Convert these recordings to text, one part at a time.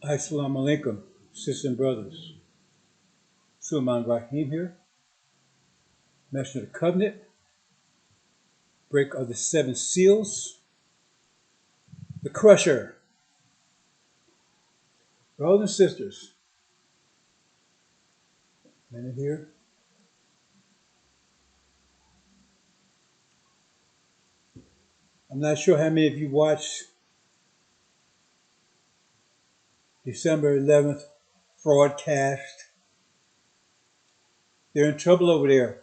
Assalamu alaikum, sisters and brothers. Sulaiman Rahim here, Master of the Covenant, break of the seven seals, the crusher. Brothers and sisters, men here. I'm not sure how many of you watched December 11th broadcast. They're in trouble over there.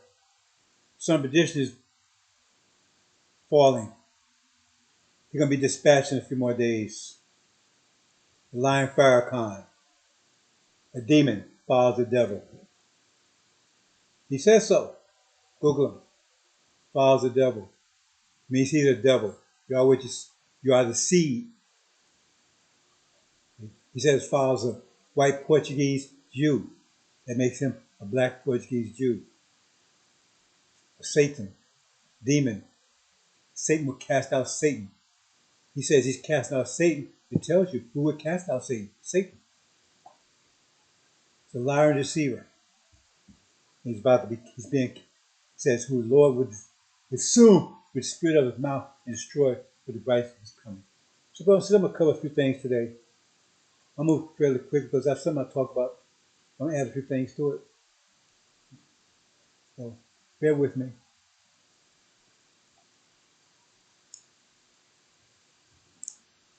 Some edition is falling. They're going to be dispatched in a few more days. The lion Farrakhan, a demon, follows the devil. He says so. Google him. Follows the devil. Means he's a devil. You are the seed. He says follows a white Portuguese Jew. That makes him a black Portuguese Jew. Satan, demon. Satan will cast out Satan. He says he's casting out Satan. It tells you who would cast out Satan. Satan. It's a liar and deceiver. He's being, says who the Lord would soon with the spirit of his mouth and destroy with the bright of his coming. So, brothers, I'm going to cover a few things today. I'll move fairly quick because that's something I talk about. I'm going to add a few things to it. So, bear with me.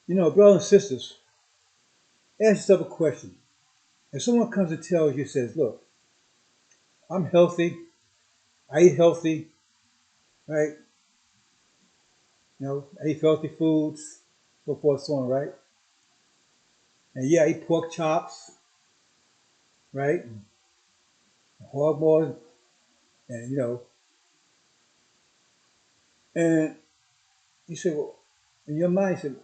You know, brothers and sisters, ask yourself a question. If someone comes and tells you, says, look, I'm healthy, I eat healthy, right? You know, I eat healthy foods, so forth, so on, right? And yeah, I eat pork chops, right? And hog balls, and you know. And you say, well, in your mind, you say,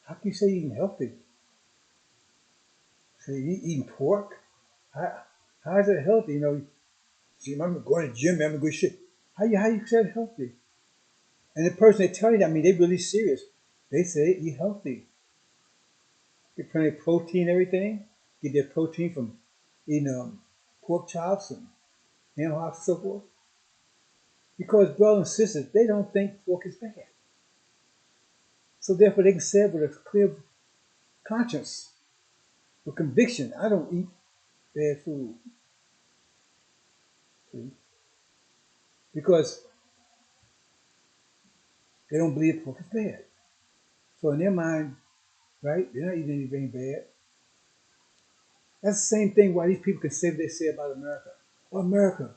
how can you say you're eating healthy? So you eating pork? How is it healthy? You know, see, I'm going to the gym, I'm good shit. How you say it healthy? And the person they tell you that, I mean, they're really serious. They say eat healthy. Get plenty of protein, everything. Get their protein from eating pork chops and ham hocks and so forth. Because brothers and sisters, they don't think pork is bad. So therefore they can say it with a clear conscience, with conviction, I don't eat bad food. See? Because they don't believe pork is bad. So in their mind, right, they're not eating anything bad. That's the same thing why these people can say what they say about America. Well, America,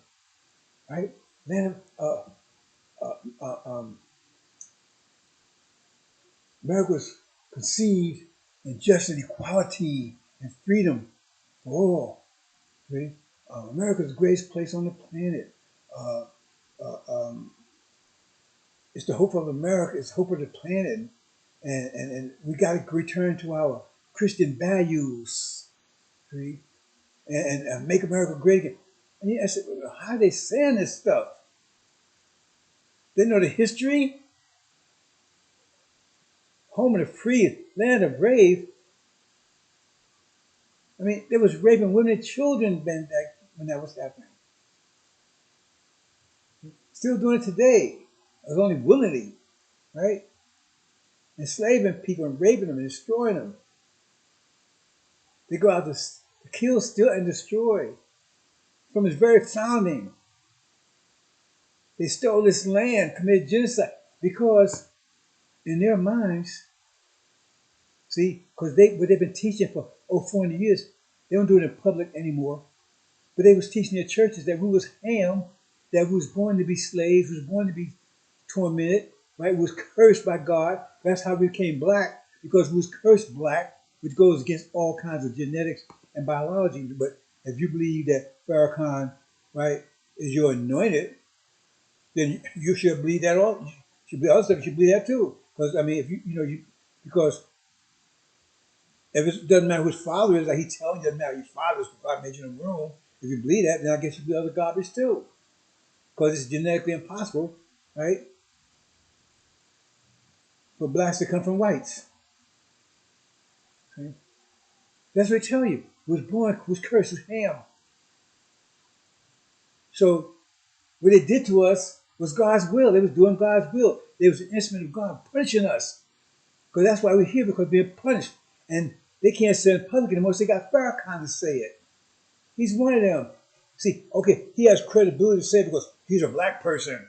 right? Land of, America was conceived in justice, equality, and freedom for all. See? America's the greatest place on the planet. Uh, uh, um, it's the hope of America. It's the hope of the planet. And we got to return to our Christian values. See? And make America great again. And I said, well, how are they saying this stuff? They know the history. Home of the free, land of brave. I mean, there was raping women and children back when that was happening. Still doing it today. It was only willingly, right? Enslaving people and raping them and destroying them. They go out to kill, steal, and destroy. From its very founding, they stole this land, committed genocide, because in their minds, see, because what they've been teaching for over 400 years, they don't do it in public anymore. But they was teaching their churches that we was ham, that we was born to be slaves, we was born to be tormented, right? We was cursed by God. That's how we became black, because we was cursed black, which goes against all kinds of genetics and biology. But if you believe that Farrakhan, right, is your anointed, then you should believe that all. You should believe other stuff. You should believe that too. Because I mean, if because if it doesn't matter whose father is, like he's telling you, it doesn't matter your father's, God made you in the room. If you believe that, then I guess you believe other garbage too. Because it's genetically impossible, right, for blacks to come from whites. That's what they tell you. Was born, was cursed, was Ham. So what they did to us was God's will. They was doing God's will. They was an instrument of God punishing us. Because that's why we're here, because we're punished. And they can't say it in public anymore, so they got Farrakhan to say it. He's one of them. See, okay, he has credibility to say it because he's a black person.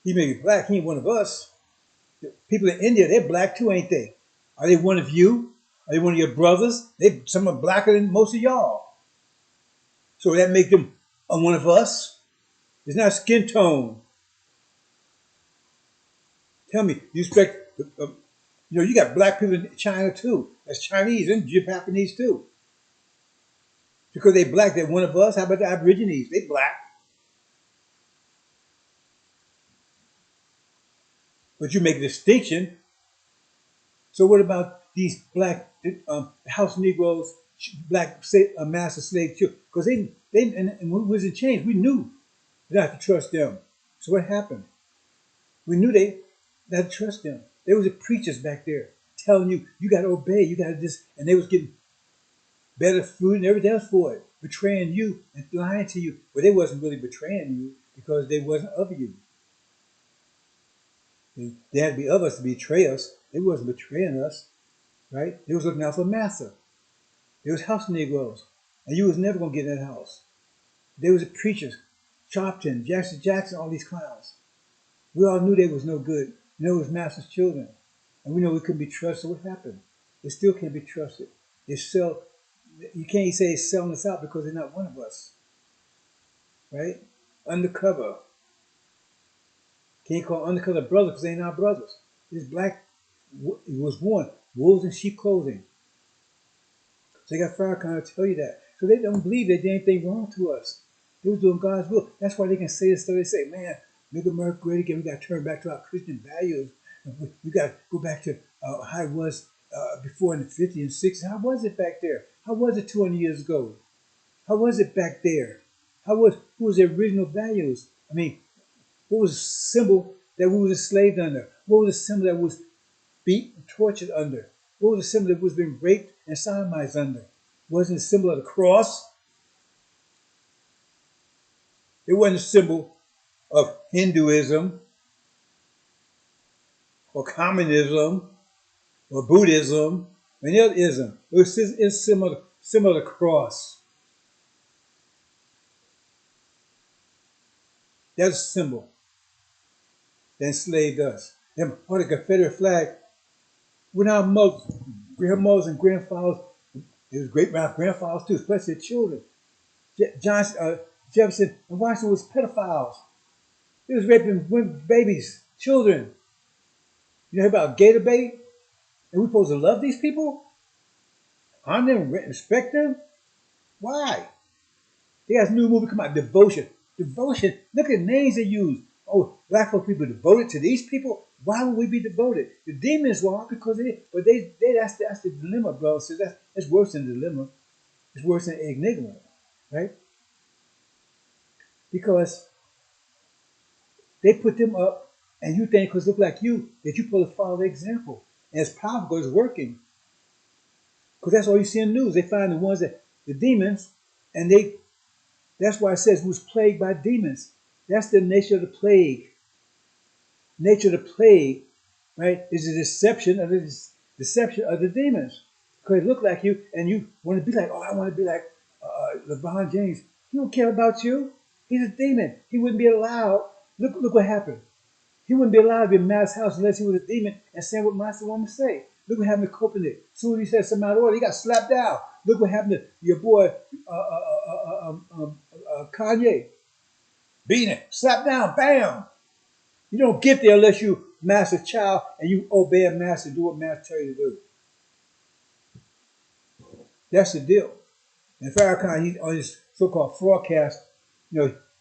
He may be black, he ain't one of us. The people in India, they're black too, ain't they? Are they one of you? Are they one of your brothers? Some are blacker than most of y'all. So that make them one of us? It's not skin tone. Tell me, you expect, you got black people in China too. That's Chinese and Japanese too. Because they black, they're one of us. How about the Aborigines? They black. But you make a distinction. So what about these black house Negroes, black master slave children? Because and when we was in chains, we knew not to trust them. So what happened? We knew they not to trust them. There was the preachers back there telling you, you got to obey, you got to this, and they was getting better food and everything else for it, betraying you and lying to you. But they wasn't really betraying you because they wasn't of you. They had to be of us to betray us. They wasn't betraying us, right? They was looking out for master. There was house Negroes, and you was never going to get in that house. There was the preachers, Sharpton, Jackson, all these clowns. We all knew they was no good. They was master's children. And we know we couldn't be trusted. So what happened? They still can't be trusted. You can't say they're selling us out because they're not one of us, right? Undercover. Can't call undercover brothers because they're not brothers. This black was born wolves in sheep clothing. So they got Farrakhan to tell you that. So they don't believe they did anything wrong to us. They was doing God's will. That's why they can say this stuff. They say, man, make America great again. We got to turn back to our Christian values. We got to go back to how it was before in the 50s and 60s. How was it back there? How was it 200 years ago? How was it back there? Who was the original values? I mean, what was the symbol that we was enslaved under? What was the symbol that was beaten, tortured under? What was the symbol that was being raped and sodomized under? Wasn't the symbol of the cross? It wasn't a symbol of Hinduism or communism or Buddhism or any other ism. It was a symbol of the cross. That's a symbol that enslaved us. And on the Confederate flag, when our grandmothers and grandfathers, it was great grandfathers too, especially the children. Jefferson and Washington was pedophiles. They was raping women, babies, children. You know about Gator bait? And we supposed to love these people? Honor them, respect them? Why? They got a new movie come out, Devotion. Devotion. Look at the names they use. Oh, black folk people devoted to these people. Why would we be devoted? The demons were because that's the dilemma, bro. So that's worse than the dilemma. It's worse than enigma, right? Because they put them up, and you think because look like you that you're supposed to follow the example, and it's powerful because it's working. Because that's all you see in the news. They find the ones the demons, and that's why it says who's plagued by demons. That's the nature of the plague. Nature of the plague, right, is the deception of the demons. Because they look like you, and you want to be like, oh, I want to be like LeBron James. He don't care about you. He's a demon. He wouldn't be allowed. Look what happened. He wouldn't be allowed to be in Matt's house unless he was a demon and saying what Master wanted to say. Look what happened to Copenhagen. As soon as he said something out of order, he got slapped down. Look what happened to your boy Kanye. Beating it, slap down, bam. You don't get there unless you master child and you obey a master, do what master tell you to do. That's the deal. And Farrakhan, he's on his so-called broadcast,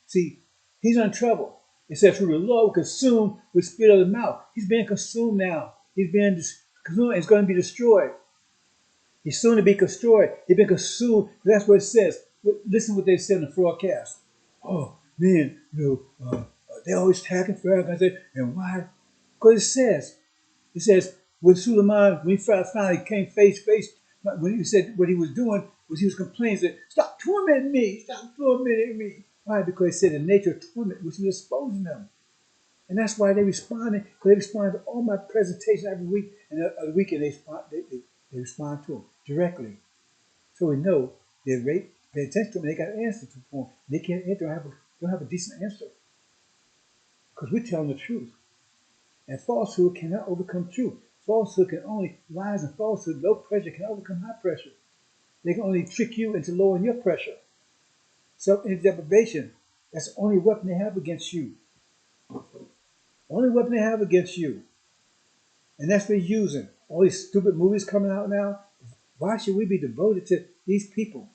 see, he's in trouble. It says through the law will consume with spit of the mouth. He's being consumed now. He's being consumed. It's going to be destroyed. He's soon to be destroyed. He's been consumed. That's what it says. Listen to what they said in the broadcast. Oh, man, they always attacking Farrakhan. And why? Because it says, when Suleiman, when he finally came face to face when he said what he was doing was he was complaining, said, "Stop tormenting me! Stop tormenting me!" Why? Because he said the nature of torment was he was exposing them, and that's why they responded. Because they responded to all my presentations every week, and the weekend they respond to them directly. So we know they pay attention to them. They got an answer to them. They don't have a decent answer because we're telling the truth. And falsehood cannot overcome truth. Falsehood can only, lies and falsehood, low pressure can overcome high pressure. They can only trick you into lowering your pressure. Self-image deprivation, that's the only weapon they have against you. Only weapon they have against you. And that's what they're using. All these stupid movies coming out now. Why should we be devoted to these people?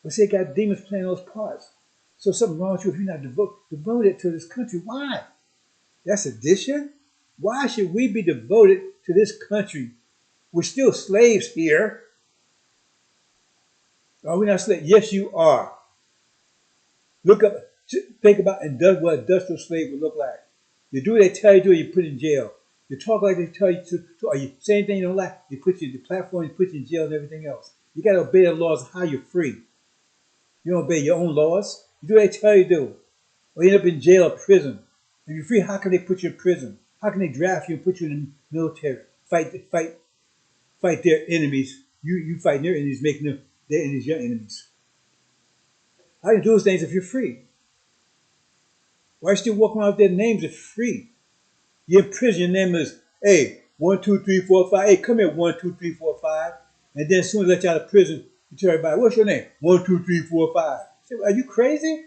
But they got demons playing those parts. So something wrong with you if you're not devoted to this country. Why? That's addition? Why should we be devoted to this country? We're still slaves here. Are we not slaves? Yes, you are. Look up, think about what an industrial slave would look like. You do what they tell you to do, you put in jail. You talk like they tell you to, or you say anything you don't like, they put you in the platform, you put you in jail and everything else. You got to obey the laws of how you're free. You don't obey your own laws. You do what they tell you to do. Or you end up in jail or prison. If you're free, how can they put you in prison? How can they draft you and put you in the military? Fight their enemies. You fight their enemies, making their enemies your enemies. How do you do those things if you're free? Why are you still walking around with their names if free? You're in prison, your name is, hey, 1, 2, 3, 4, 5. Hey, come here, 1, 2, 3, 4, 5. And then as soon as they let you out of prison, you tell everybody, what's your name? 1, 2, 3, 4, 5. Say, are you crazy?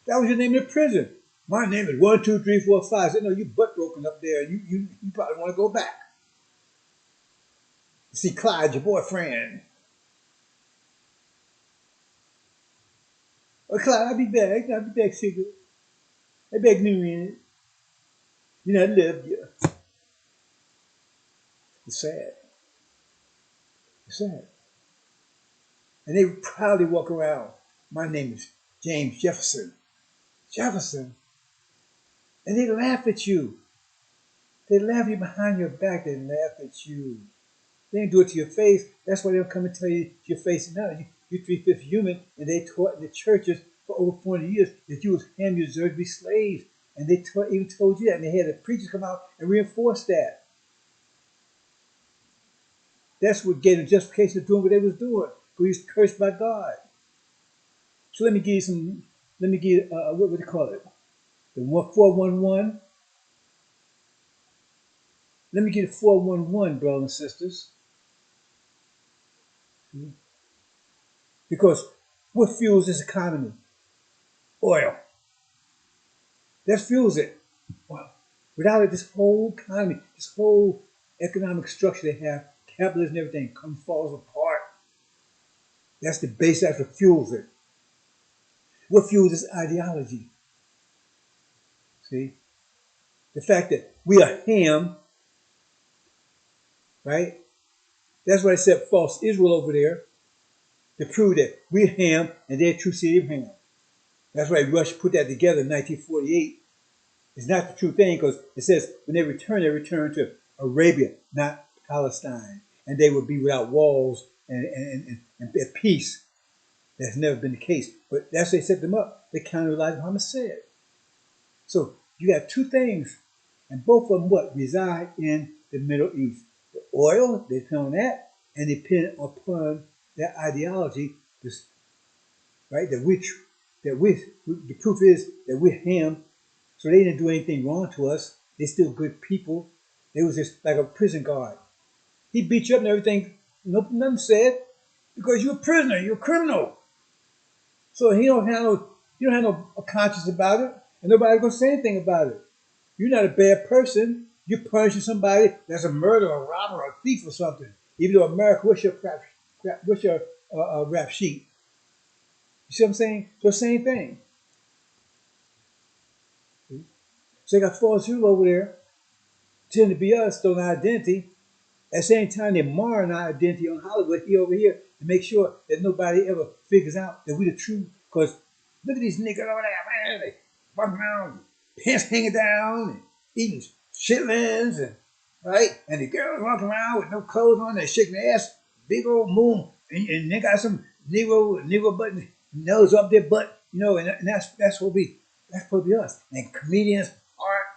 That was your name in prison. My name is 1, 2, 3, 4, 5. I said, no, you butt broken up there. You probably want to go back. See Clyde, your boyfriend. Oh, Clyde, I'll be back. I'll be back, secret. I'll be back new minute. You know, I love you. It's sad. It's sad. And they proudly walk around. My name is James Jefferson. Jefferson. And they laugh at you. They laugh at you behind your back. They laugh at you. They didn't do it to your face. That's why they'll come and tell you to your face. No, you're 3/5 human. And they taught in the churches for over 40 years that you was ham, you deserve to be slaves. And they even told you that. And they had the preachers come out and reinforce that. That's what gave them justification of doing what they was doing. Because he was cursed by God. So let me give you what would they call it? The 411. Let me give you 411, brothers and sisters. Because what fuels this economy? Oil. That fuels it. Wow. Without it, this whole economy, this whole economic structure they have, capitalism and everything, falls apart. That's the base, that's what fuels it. What fuels this ideology? See? The fact that we are ham, right? That's why I said false Israel over there, to prove that we're ham and they're true seed of Ham. That's why Rush put that together in 1948. It's not the true thing because it says when they return to Arabia, not Palestine. And they would be without walls and at peace. That's never been the case. But that's why they set them up. They counted what Muhammad said. So you got two things. And both of them reside in the Middle East. The oil, they depend on that, and they depend upon that ideology, right? The proof is that we're ham. So they didn't do anything wrong to us. They're still good people. They was just like a prison guard. He beat you up and everything. Nothing said. Because you're a prisoner. You're a criminal. So you don't have no conscience about it. And nobody's going to say anything about it. You're not a bad person. You're punishing somebody that's a murderer, a robber, a thief or something. Even though America, what's your rap sheet? You see what I'm saying? So same thing. So they got false Jews over there, tend to be us, stolen identity. At the same time, they're marring our identity on Hollywood here over here to make sure that nobody ever figures out that we the truth. Because look at these niggas over there, man. They walking around, pants hanging down, and eating chitlins, and right? And the girls walking around with no clothes on, they're shaking their ass. big old moon, and they got some Negro button nose up their butt, and that's what that's supposed to be us. And comedians, art,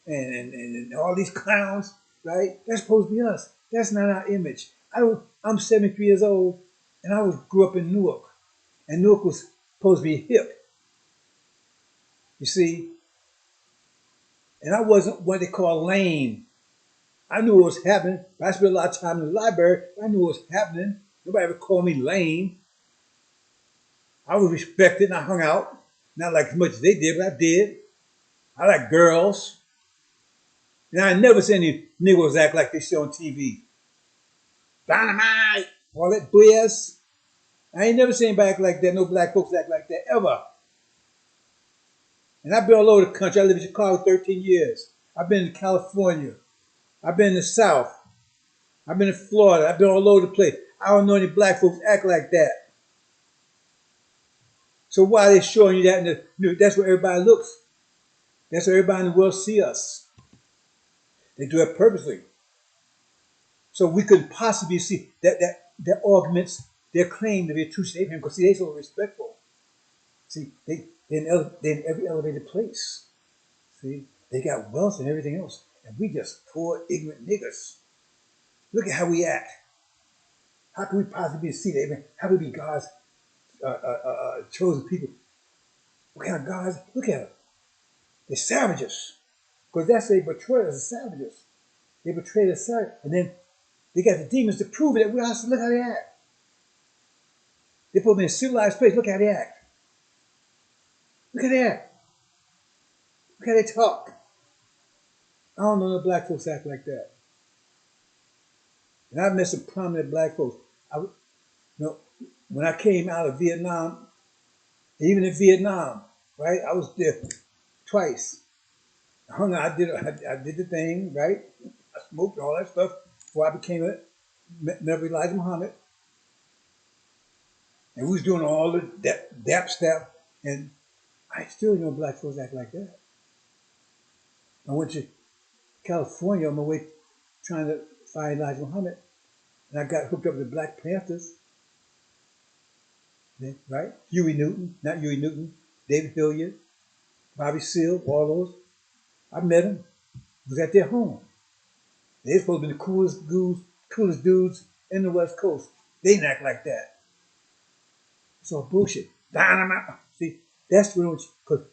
and all these clowns, right? That's supposed to be us. That's not our image. I'm 73 years old, and grew up in Newark, and Newark was supposed to be hip, you see. And I wasn't what they call lame. I knew what was happening. I spent a lot of time in the library. I knew what was happening. Nobody ever called me lame. I was respected and I hung out. Not like as much as they did, but I did. I like girls. And I never seen any niggas act like they show on TV. Dynamite! All that BS. I ain't never seen anybody act like that. No black folks act like that ever. And I've been all over the country. I lived in Chicago 13 years. I've been to California. I've been in the South. I've been in Florida. I've been all over the place. I don't know any black folks act like that. So why are they showing you that? That's where everybody looks. That's where everybody in the world see us. They do it purposely. So we couldn't possibly see that augments their claim to be a true state of him, because see, they're so respectful. See, they're in every elevated place. See, they got wealth and everything else. And we just poor, ignorant niggers. Look at how we act. How can we possibly see that? How can we be God's chosen people? What kind of gods? Look at them. They're savages. Because that's what they portray as savages. They portray as savages. And then they got the demons to prove it. Look how they act. They put them in a civilized place. Look how they act. Look how they act. Look how they talk. I don't know no black folks act like that. And I've met some prominent black folks. When I came out of Vietnam, even in Vietnam, right? I was there twice. I hung out. I did the thing, right? I smoked all that stuff before I became Elijah Muhammad. And we was doing all the dap stuff, and I still know black folks act like that. I went to California on my way trying to find Elijah Muhammad, and I got hooked up with the Black Panthers, right? Not Huey Newton, David Hilliard, Bobby Seale, all those. I met them. It was at their home. They're supposed to be the coolest dudes in the West Coast. They didn't act like that. It's all bullshit. Dynamite. See, that's what, because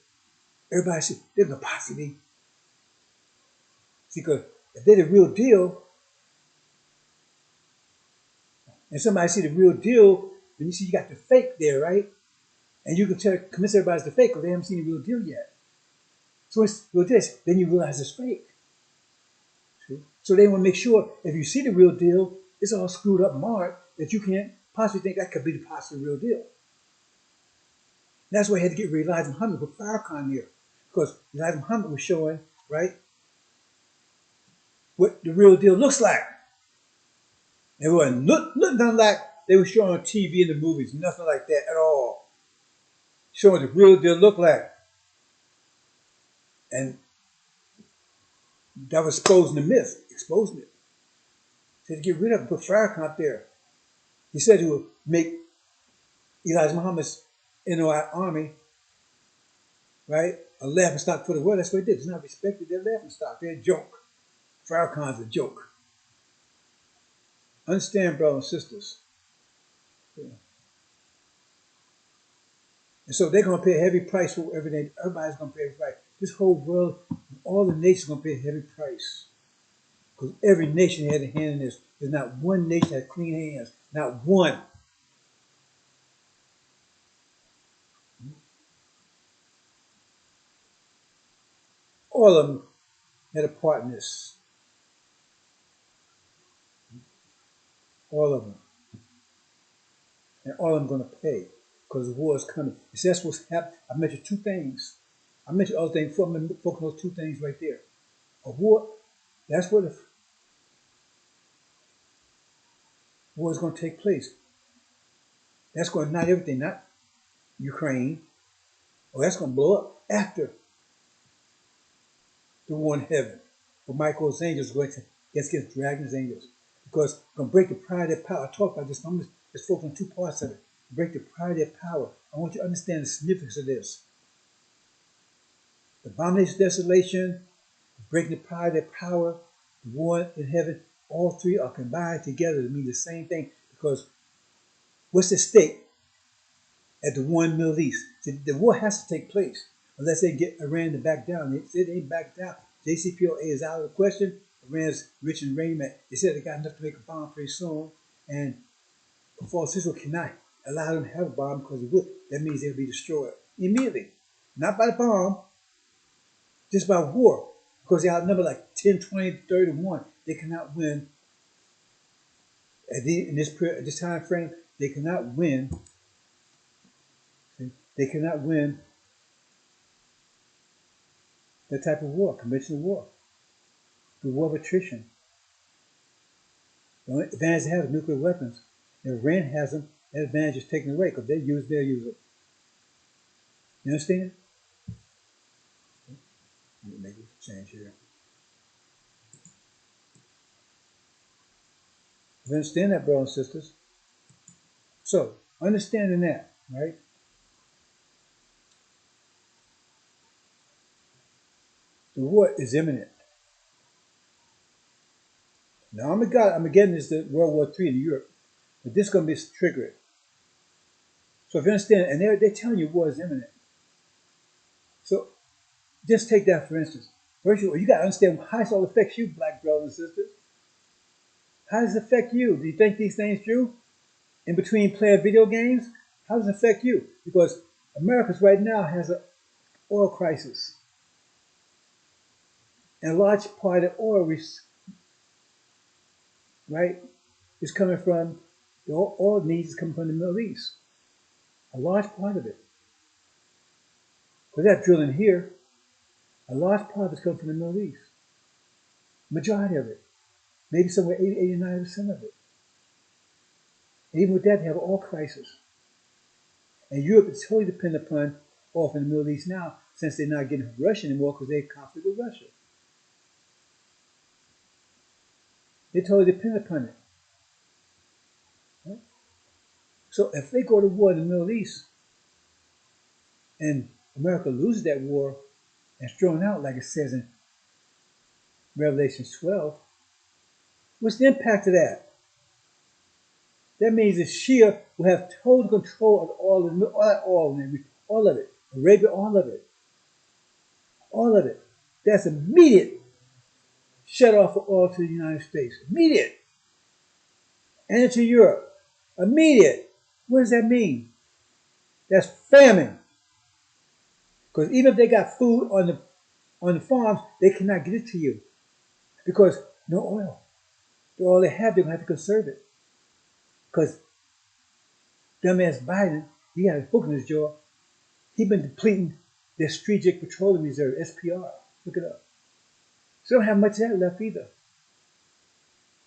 everybody said, there's no possibility. See, because if they're the real deal, and somebody see the real deal, then you see you got the fake there, right? And you can convince everybody it's the fake because they haven't seen the real deal yet. So it's with this, then you realize it's fake. See? So they want to make sure if you see the real deal, it's all screwed up marred that you can't possibly think that could be the possible real deal. That's why I had to get rid of Elijah Muhammad with Farrakhan there. Because Elijah Muhammad was showing, right, what the real deal looks like. It wasn't nothing like they were showing on TV and the movies. Nothing like that at all. Showing the real deal look like. And that was exposing the myth, exposing it. He said to get rid of it, put Farrakhan there. He said he would make Elijah Muhammad's NOI army, right, a laughing stock for the world. That's what he did. It's not respected. They're laughing stock. They're a joke. Farrakhan's a joke. Understand, brothers and sisters. Yeah. And so they're going to pay a heavy price for everything. Everybody's going to pay a heavy price. This whole world, all the nations are going to pay a heavy price. Because every nation had a hand in this. There's not one nation that had clean hands. Not one. All of them had a part in this. All of them. And all of them going to pay. Because the war is coming. See, that's what's happening. I mentioned two things. I mentioned other things before. I'm going to focus on those two things right there. A war, that's where the war is going to take place. That's going to, not everything, not Ukraine. Oh, that's going to blow up after the war in heaven. Where Michael's angels going to against dragons' angels. because it's going to break the pride of their power. I talk about this, but I'm just focus on two parts of it. Break the pride of their power. I want you to understand the significance of this. The abomination of desolation, breaking the pride of their power, the war in heaven, all three are combined together to mean the same thing. Because what's at stake at the war in the Middle East? The war has to take place unless they get Iran to back down. They said they ain't back down. JCPOA is out of the question. Iran's rich and uranium. They said they got enough to make a bomb pretty soon. And false Israel cannot allow them to have a bomb because it would. That means they'll be destroyed immediately. Not by the bomb, just by war. Because they outnumber like 10, 20, 30 to 1. They cannot win. In this time frame, they cannot win. They cannot win that type of war, conventional war. The war of attrition. The only advantage they have is nuclear weapons. If Iran has them, that advantage is taken away because they'll use them. You understand? Let me make a change here. You understand that, brothers and sisters? So, understanding that, right? The war is imminent. Now, Armageddon is the World War III in Europe, but this is going to be triggered. So, if you understand, and they're telling you war is imminent. So, just take that for instance. First of all, you got to understand how this all affects you, black brothers and sisters. How does it affect you? Do you think these things true? In between playing video games? How does it affect you? Because America right now has an oil crisis. And a large part of oil, right, is coming from, the oil needs is coming from the Middle East. A large part of it. Because that drilling here, a large part of it's coming from the Middle East. Majority of it. Maybe somewhere 80, 89% of it. And even with that, they have an oil crisis. And Europe is totally dependent upon oil from the Middle East now, since they're not getting Russia anymore because they're in conflict with Russia. They totally depend upon it. Right? So if they go to war in the Middle East and America loses that war and is thrown out, like it says in Revelation 12, what's the impact of that? That means the Shia will have total control of all of it. Arabia, all of it. All of it. That's immediate shut off of oil to the United States. Immediate. And into Europe. Immediate. What does that mean? That's famine. Because even if they got food on the farms, they cannot get it to you. Because no oil. The oil they have, they're going to have to conserve it. Because dumbass Biden, he got a book in his jaw. He's been depleting their Strategic Petroleum Reserve, SPR. Look it up. So they don't have much of that left either.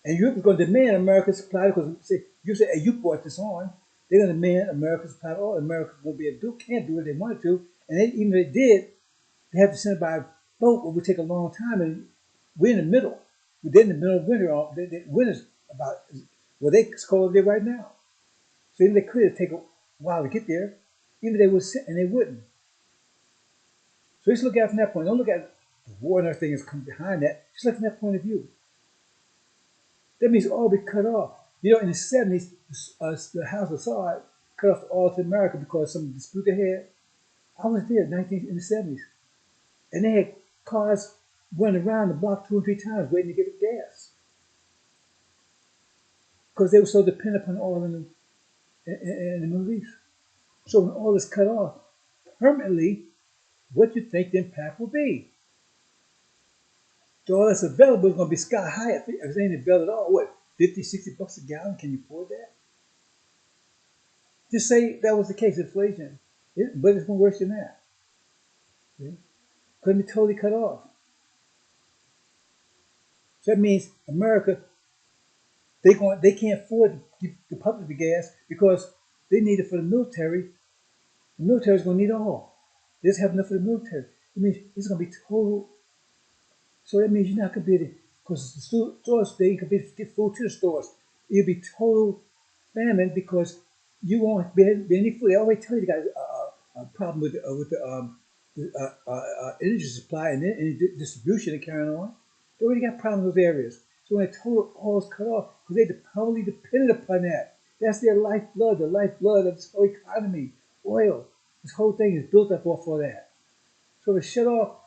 And Europe is going to demand America's supply because you say, hey, you brought this on. They're going to demand America's supply oil. America won't be able to do, can't do what they wanted to. And even if they did, they have to send it by boat, which would take a long time. And we're in the middle. We're in the middle of winter. Winter's about, well, it's cold there right now. So even if they could, it'd take a while to get there. Even if they would sit, and they wouldn't. So just look at it from that point. Don't look at the war and everything that's come behind that. Just look from that point of view. That means all be cut off. You know, in the 70s, the House of Saud cut off all to America because of some dispute they had. I was there in the 70s. And they had cars running around the block 2 or 3 times waiting to get the gas. Because they were so dependent upon oil in the Middle East. So when all is cut off permanently, what do you think the impact will be? So all that's available is going to be sky high. If it ain't available at all, what, 50, 60 bucks a gallon? Can you afford that? Just say that was the case, inflation. But it's been worse than that. See? Couldn't be totally cut off. So that means America, they can't afford to give the public the gas because they need it for the military. The military's going to need all. They just have enough for the military. It means it's going to be total. So that means you're not going to be able to because the stores, they could get food to the stores. It'll be total famine because you won't be any food. They always tell you they got a problem with the energy supply and any distribution and carrying on. They already got problems with areas. So when the total oil is cut off, because they're totally dependent upon that. That's their lifeblood, the lifeblood of this whole economy. Oil. This whole thing is built up off of that. So if it shut off,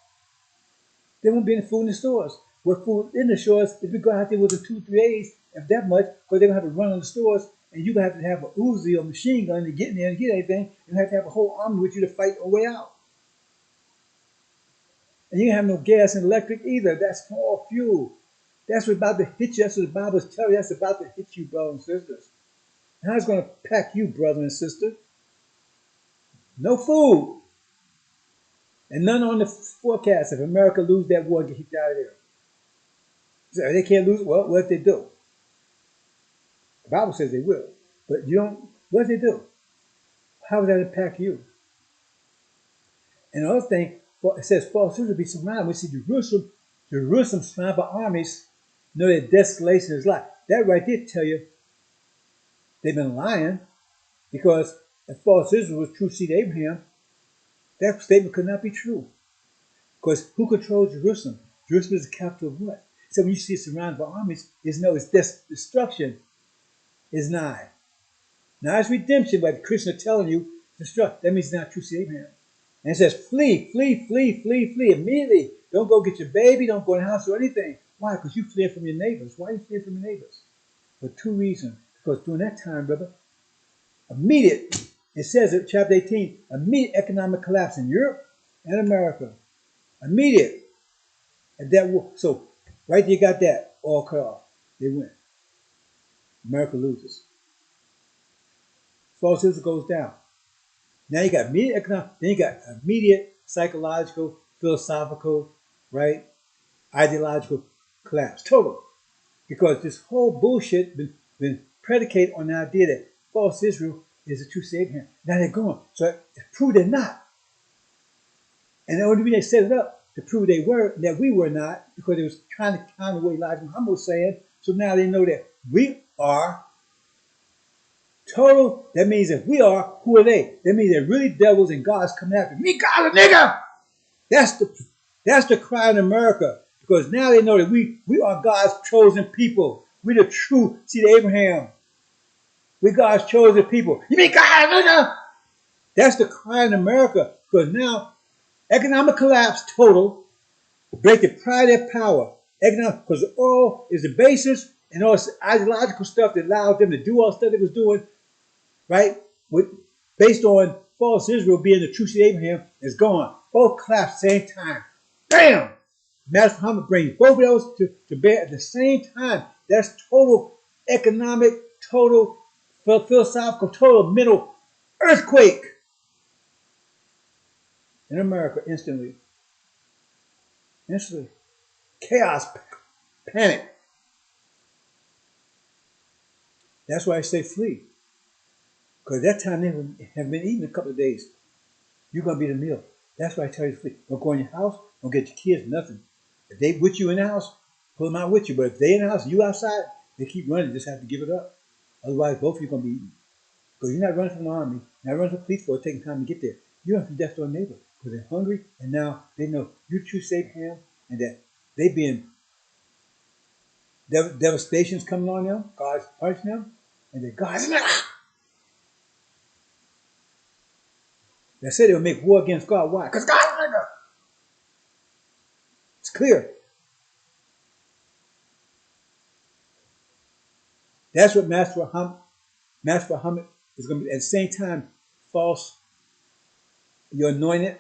there won't be any food in the stores. With food in the stores, if we go out there within 2-3 days, if that much, because they're going to have to run on the stores, and you're going to have a Uzi or machine gun to get in there and get anything, you have to have a whole army with you to fight your way out. And you don't have no gas and electric either. That's all fuel. That's what's about to hit you. That's what the Bible's telling you. That's about to hit you, brothers and sisters. And how it's going to pack you, brother and sister? No food. And none on the forecast if America lose that war and get kicked out of there. So they can't lose. Well, what if they do? The Bible says they will. But you don't. What if they do? How would that impact you? And another thing, it says false will be surrounded. We see Jerusalem surrounded by armies. Know that desolation is like. That right there tell you they've been lying, because if false Israel was true seed Abraham, that statement could not be true. Because who controls Jerusalem? Jerusalem is the capital of what? So when you see it surrounded by armies, it's destruction is nigh. Now it's redemption, but the Christians are telling you destruct. That means it's not true seed Abraham. And it says flee, flee, flee, flee, flee immediately. Don't go get your baby. Don't go in the house or anything. Why? Because you flee from your neighbors. Why are you fleeing from your neighbors? For 2 reasons. Because during that time, brother, immediate, it says in chapter 18, immediate economic collapse in Europe and America. Immediate. And that war. So right there you got that all cut off. They win. America loses. False Israel goes down. Now you got immediate economic, then you got immediate psychological, philosophical, right, ideological collapse. Total. Because this whole bullshit been predicated on the idea that false Israel is a true Savior. Now they're gone. So it proved they're not. And the only reason they set it up to prove they were, that we were not, because it was trying to counter what Elijah Muhammad was saying. So now they know that we are total. That means if we are, who are they? That means they're really devils and God's coming after me. God, a nigga! That's the cry in America. Because now they know that we are God's chosen people. We're the true seed of Abraham. We're God's chosen people. You mean God, nigga? That's the cry in America. Because now, economic collapse total, break the pride of their power. Economic, because oil is the basis, and all this ideological stuff that allowed them to do all the stuff they was doing, right? Based on false Israel being the true seed of Abraham, is gone. Both collapse at the same time. Bam! Master Muhammad brings both of those to bear at the same time. That's total economic, total philosophical, total mental earthquake in America instantly. Instantly. Chaos, panic. That's why I say flee. Because that time they have been eating a couple of days. You're going to be the meal. That's why I tell you to flee. Don't go in your house. Don't get your kids, nothing. If they with you in the house, pull them out with you. But if they in the house, you outside, they keep running. You just have to give it up. Otherwise, both of you are going to be eaten. Because you're not running from the army. You're not running from the police force, taking time to get there. You're running from death to a neighbor. Because they're hungry, and now they know you choose Abraham, and that they being devastations coming on them, God's punishing them, and that God's they said they'll make war against God. Why? Because God's nigga. It's clear. That's what Master Muhammad is going to be. At the same time, false, your anointed,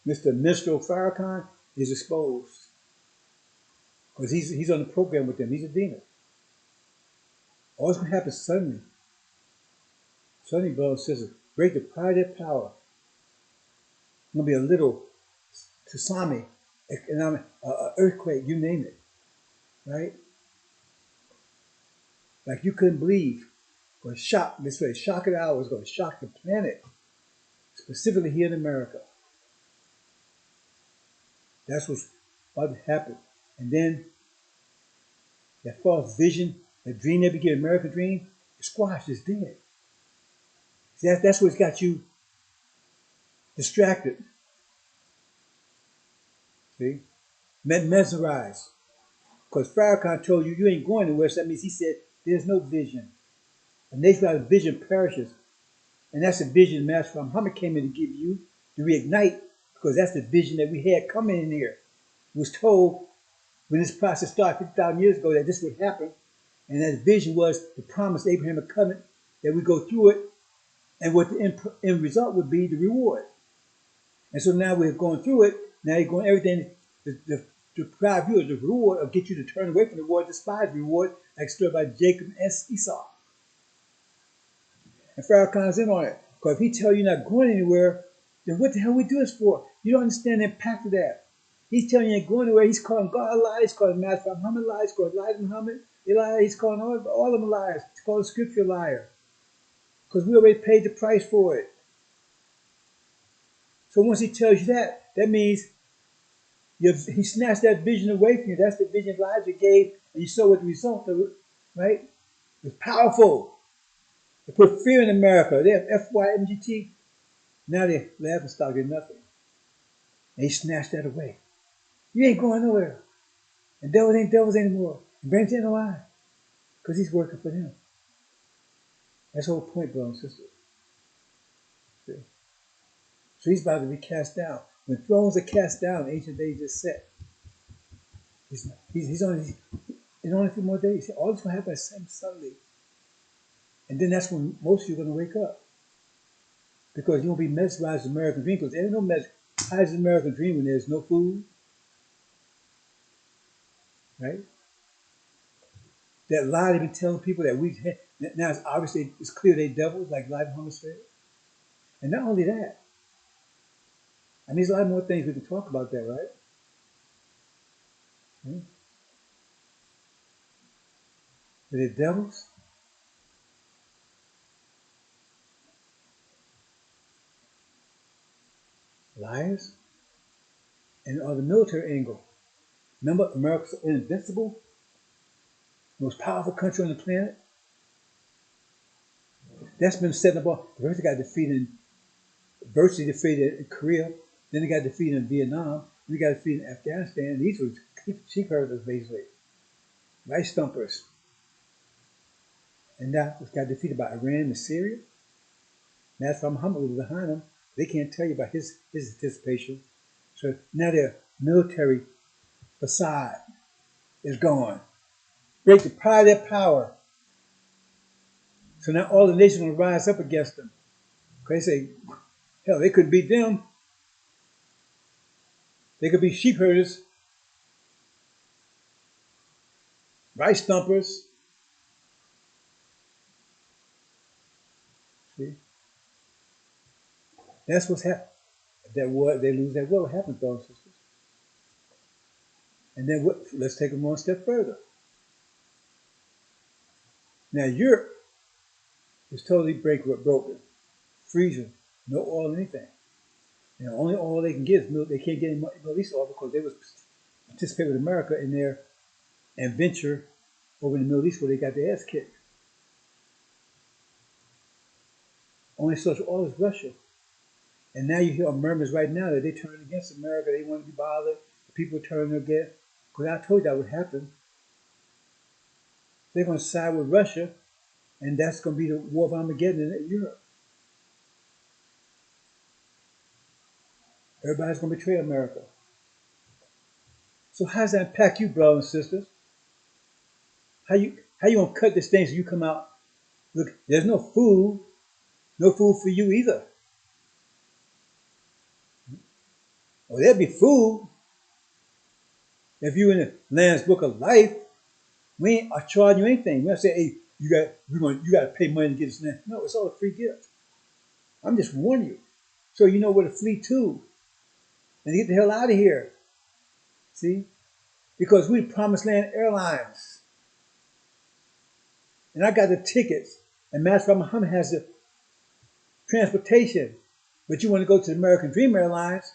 Mr. Minstrel Farrakhan, is exposed. Because he's on the program with them. He's a demon. All it's going to happen suddenly. Suddenly, brothers and sisters, break the pride of their power. It's going to be a little tsunami, economic, earthquake, you name it. Right? Like you couldn't believe. Going to shock, this way, shock of the hour is going to shock the planet. Specifically here in America. That's what's about to happen. And then that false vision, that dream they begin, American dream, the squash is dead. See, that's what's got you distracted. See? Mesmerized. Because Farrakhan told you ain't going anywhere, so that means he said there's no vision. A nation without a vision perishes. And that's the vision Master Muhammad came in to give you, to reignite, because that's the vision that we had coming in here. It was told when this process started 50,000 years ago that this would happen. And that vision was the promise Abraham had covenant that we go through it, and what the end result would be the reward. And so now we're going through it. Now you're going everything to deprive you of the reward, or get you to turn away from the reward, despise the reward, like stood by Jacob and Esau. And Farrakhan's in on it. Because if he tell you not going anywhere, then what the hell we do this for? You don't understand the impact of that. He's telling you ain't going anywhere. He's calling God a liar. He's calling Master Muhammad a liar. He's calling Elijah Muhammad a liar. He's calling all of them liars. He's calling Scripture a liar. Because we already paid the price for it. So once he tells you that, that means he snatched that vision away from you. That's the vision Elijah gave, and you saw what the result of it, right? It was powerful. They put fear in America. They have FYMGT. Now they're laughing stock, they're nothing. And he snatched that away. You ain't going nowhere. And devils ain't devils anymore. And Brent ain't alive. Because he's working for them. That's the whole point, brother and sister. See? So he's about to be cast down. When thrones are cast down, ancient days is set. He's only a few more days. All this will happen at same Sunday. And then that's when most of you are going to wake up. Because you won't be mesmerized with the American dream. Because there ain't no how is the American dream when there's no food? Right? That lie they've been telling people that we now it's obviously it's clear they devils, like Elijah Muhammad said. And not only that, I mean, there's a lot more things we can talk about that, right? Hmm? But they're devils. Liars. And on the military angle, remember America's invincible, most powerful country on the planet? That's been setting up. First they got defeated, virtually defeated in Korea. Then they got defeated in Vietnam. Then they got defeated in Afghanistan. These were sheep herders, basically. Rice stumpers. And that was got defeated by Iran and Syria. That's why Muhammad was behind them. They can't tell you about his participation. So now their military facade is gone. Break the pride of their power. So now all the nations will rise up against them. Because they say, hell, they couldn't beat them. They could be sheep herders, rice stumpers. See? That's what's happened. That war, they lose that war. What happens, brothers and sisters? And then let's take them one step further. Now Europe is totally broken, freezing, no oil, anything. And the only oil they can get is they can't get any Middle East oil because they was participate with America in their adventure over in the Middle East where they got their ass kicked. Only source of oil is Russia. And now you hear murmurs right now that they turn against America. They want to be bothered. People turn against. Because I told you that would happen. They're going to side with Russia, and that's going to be the war of Armageddon in Europe. Everybody's going to betray America. So how does that impact you, brothers and sisters? How you going to cut this thing so you come out? Look, there's no food for you either. Well, there'd be food if you in the Lamb's Book of Life. We ain't charging you anything. We don't say, hey, you got to pay money to get this land. No, it's all a free gift. I'm just warning you, so you know where to flee to, and get the hell out of here. See, because we Promised Land Airlines, and I got the tickets, and Master Muhammad has the transportation, but you want to go to the American Dream Airlines,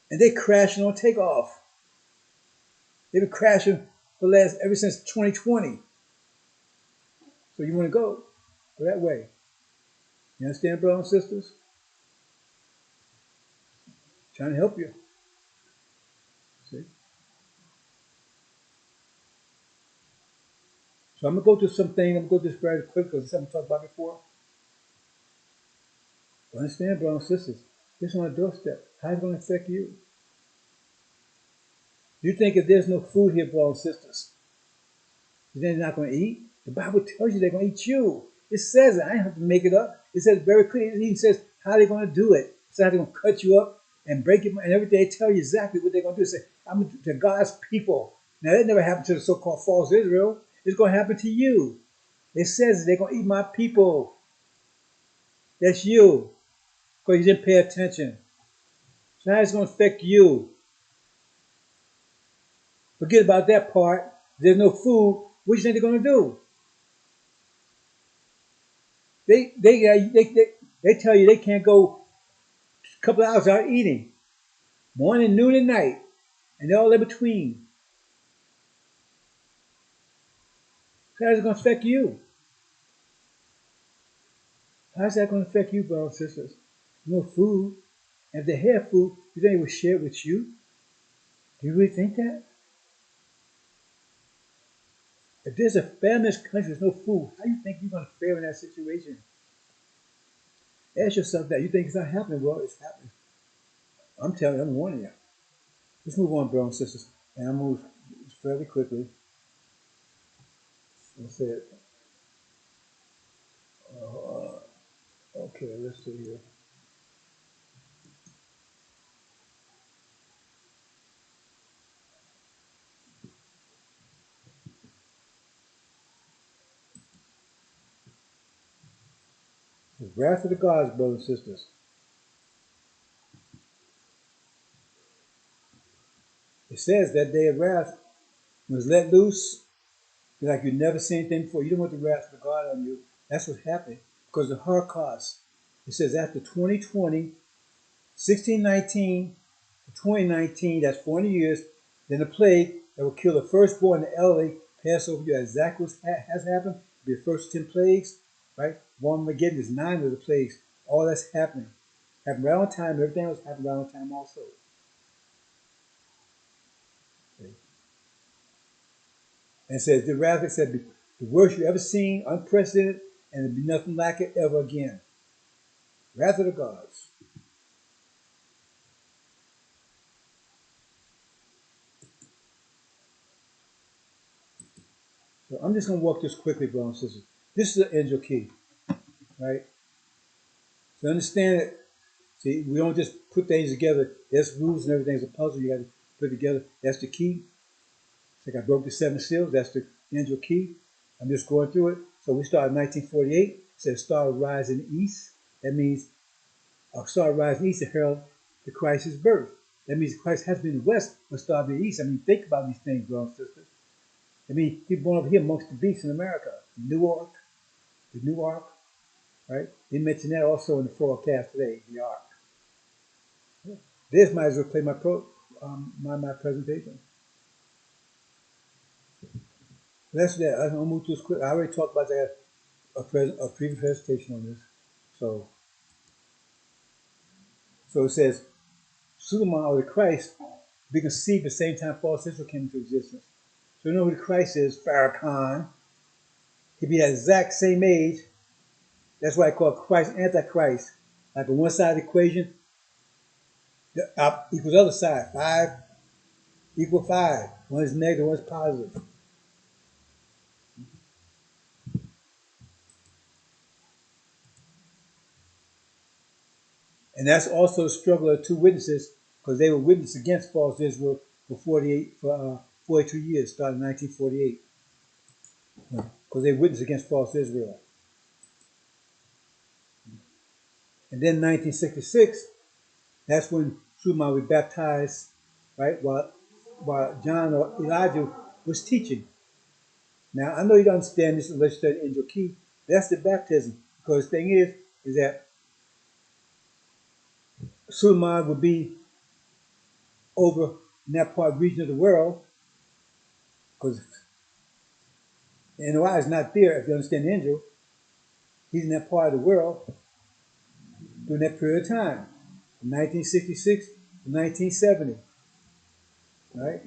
and they crashing on takeoff. They've been crashing ever since 2020. So you want to go that way. You understand, brothers and sisters? Trying to help you. See? So I'm going to go through some things. I'm going to go through this very quick because it's something I talked about before. But understand, brothers and sisters, this is on a doorstep. How's it going to affect you? You think if there's no food here, brothers and sisters, then they're not going to eat? The Bible tells you they're going to eat you. It says it. I don't have to make it up. It says very clearly. It even says how they're going to do it. It says how they're going to cut you up and break it. And every day they tell you exactly what they're going to do. It says, I'm to God's people. Now, that never happened to the so-called false Israel. It's going to happen to you. It says they're going to eat my people. That's you. Because you didn't pay attention. So how it's going to affect you? Forget about that part. There's no food. What do you think they're going to do? They tell you they can't go a couple of hours without eating. Morning, noon, and night. And they're all in between. So how's it going to affect you? How's that going to affect you, brothers and sisters? No food. And if they have food, you think they would share it with you? Do you really think that? If there's a famished country, there's no food, how do you think you're going to fare in that situation? Ask yourself that. You think it's not happening? Well, it's happening. I'm telling you, I'm warning you. Let's move on, brothers and sisters. And I'll move fairly quickly. Let's say it. Okay, let's see here. The wrath of the gods, brothers and sisters. It says that day of wrath was let loose. Like you've never seen anything before. You don't want the wrath of the God on you. That's what's happening. Because the Holocaust, it says after 2020, 1619 to 2019, that's 40 years, then the plague that will kill the firstborn, the elderly, pass over you. Exactly what has happened. Be the first 10 plagues, right? One Armageddon is 9 of the plagues. All that's happening. Happened right on time. Everything else happened right on time also. Okay. And it says, the wrath, it said, the worst you ever seen, unprecedented, and there'll be nothing like it ever again. Wrath of the gods. So I'm just going to walk this quickly, brothers and sisters. This is the angel key, right? So understand it. See, we don't just put things together. There's rules and everything's a puzzle. You got to put it together. That's the key. It's like I broke the 7 seals. That's the angel key. I'm just going through it. So we started in 1948. It says star will rise in the east. That means a star will rise in the east to herald the Christ's birth. That means Christ has been in the west, but star in the east. I mean, think about these things, brothers and sisters. I mean, people born over here amongst the beasts in America. Newark, the New Ark, right? They mentioned that also in the forecast today, the Ark. This might as well play my my presentation. That's that. I'm gonna move to this quick. I already talked about that a previous presentation on this. So it says Suleiman or the Christ be conceived at the same time false Israel came into existence. So you know who the Christ is, Farrakhan. He'd be that exact same age. That's why I call Christ Antichrist. Like on one side of the equation, the equals the other side. 5 equal 5. One is negative, one is positive. And that's also the struggle of 2 witnesses, because they were witness against false Israel for 42 years, starting in 1948. Because they witnessed against false Israel. And then 1966, that's when Suleiman was baptized, right, while John or Elijah was teaching. Now, I know you don't understand this unless you study Angel Key. That's the baptism. Because the thing is that Suleiman would be over in that part region of the world, Because NOI is not there, if you understand the angel. He's in that part of the world during that period of time, from 1966 to 1970, right?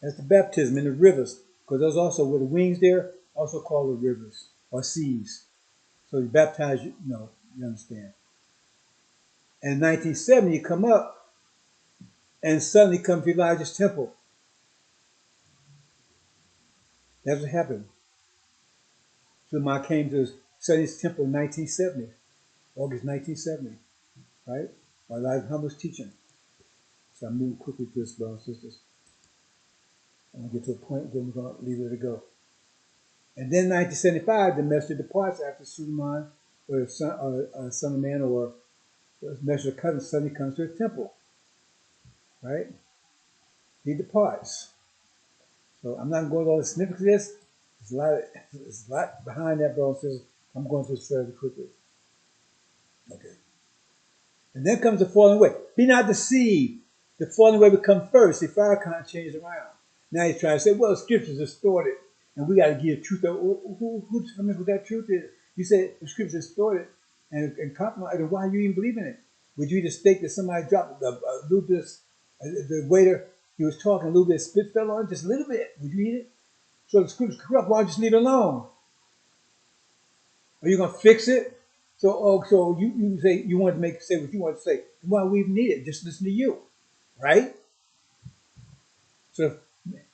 That's the baptism in the rivers, because those also where the wings there, also called the rivers or seas. So you baptize, you understand. And in 1970, you come up, and suddenly comes Elijah's temple. That's what happened. So I came to Sunny's temple in 1970, August 1970, right? While Elijah Hummel's teaching. So I'm moving quickly through this, brothers and sisters. I'm going to get to a point, then we're going to leave it to go. And then 1975, the messenger departs after Suleiman, or son of man, or the messenger cousin suddenly comes to a temple, right? He departs. So I'm not going to go to the snippets of this. There's a lot behind that, brothers and sisters. I'm going through this fairly quickly. Okay. And then comes the falling away. Be not deceived. The falling away would come first. The Farrakhan changed around. Now he's trying to say, well, the scriptures distorted, and we got to give truth. Who determines what that truth is? You said the scriptures distorted and compromised, and why you even believe in it? Would you either state that somebody dropped a little bit, the waiter, he was talking, a little bit of spit fell on, just a little bit. Would you eat it? So the scriptures corrupt. Why don't you just leave it alone? Are you going to fix it? So you say you want to say what you want to say. Why we even need it? Just listen to you, right? So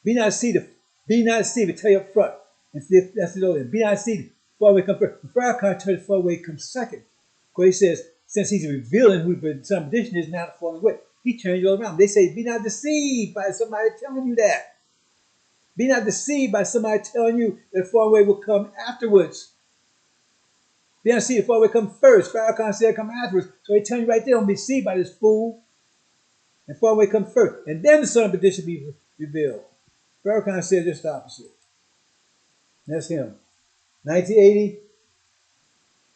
be not deceived. Be not deceived. Tell you up front. And see if that's the other. Be not deceived. Far away comes first. The Farrakhan tells far away comes second. Because he says, since he's revealing who the son of perdition is, now falling away. He turns it all around. They say, be not deceived by somebody telling you that. Be not deceived by somebody telling you that far away will come afterwards. Be not deceived. Far away come first. Farrakhan said come afterwards. So he tells you right there, don't be deceived by this fool. And far away come first. And then the son of perdition be revealed. Farrakhan said just the opposite. That's him. 1980,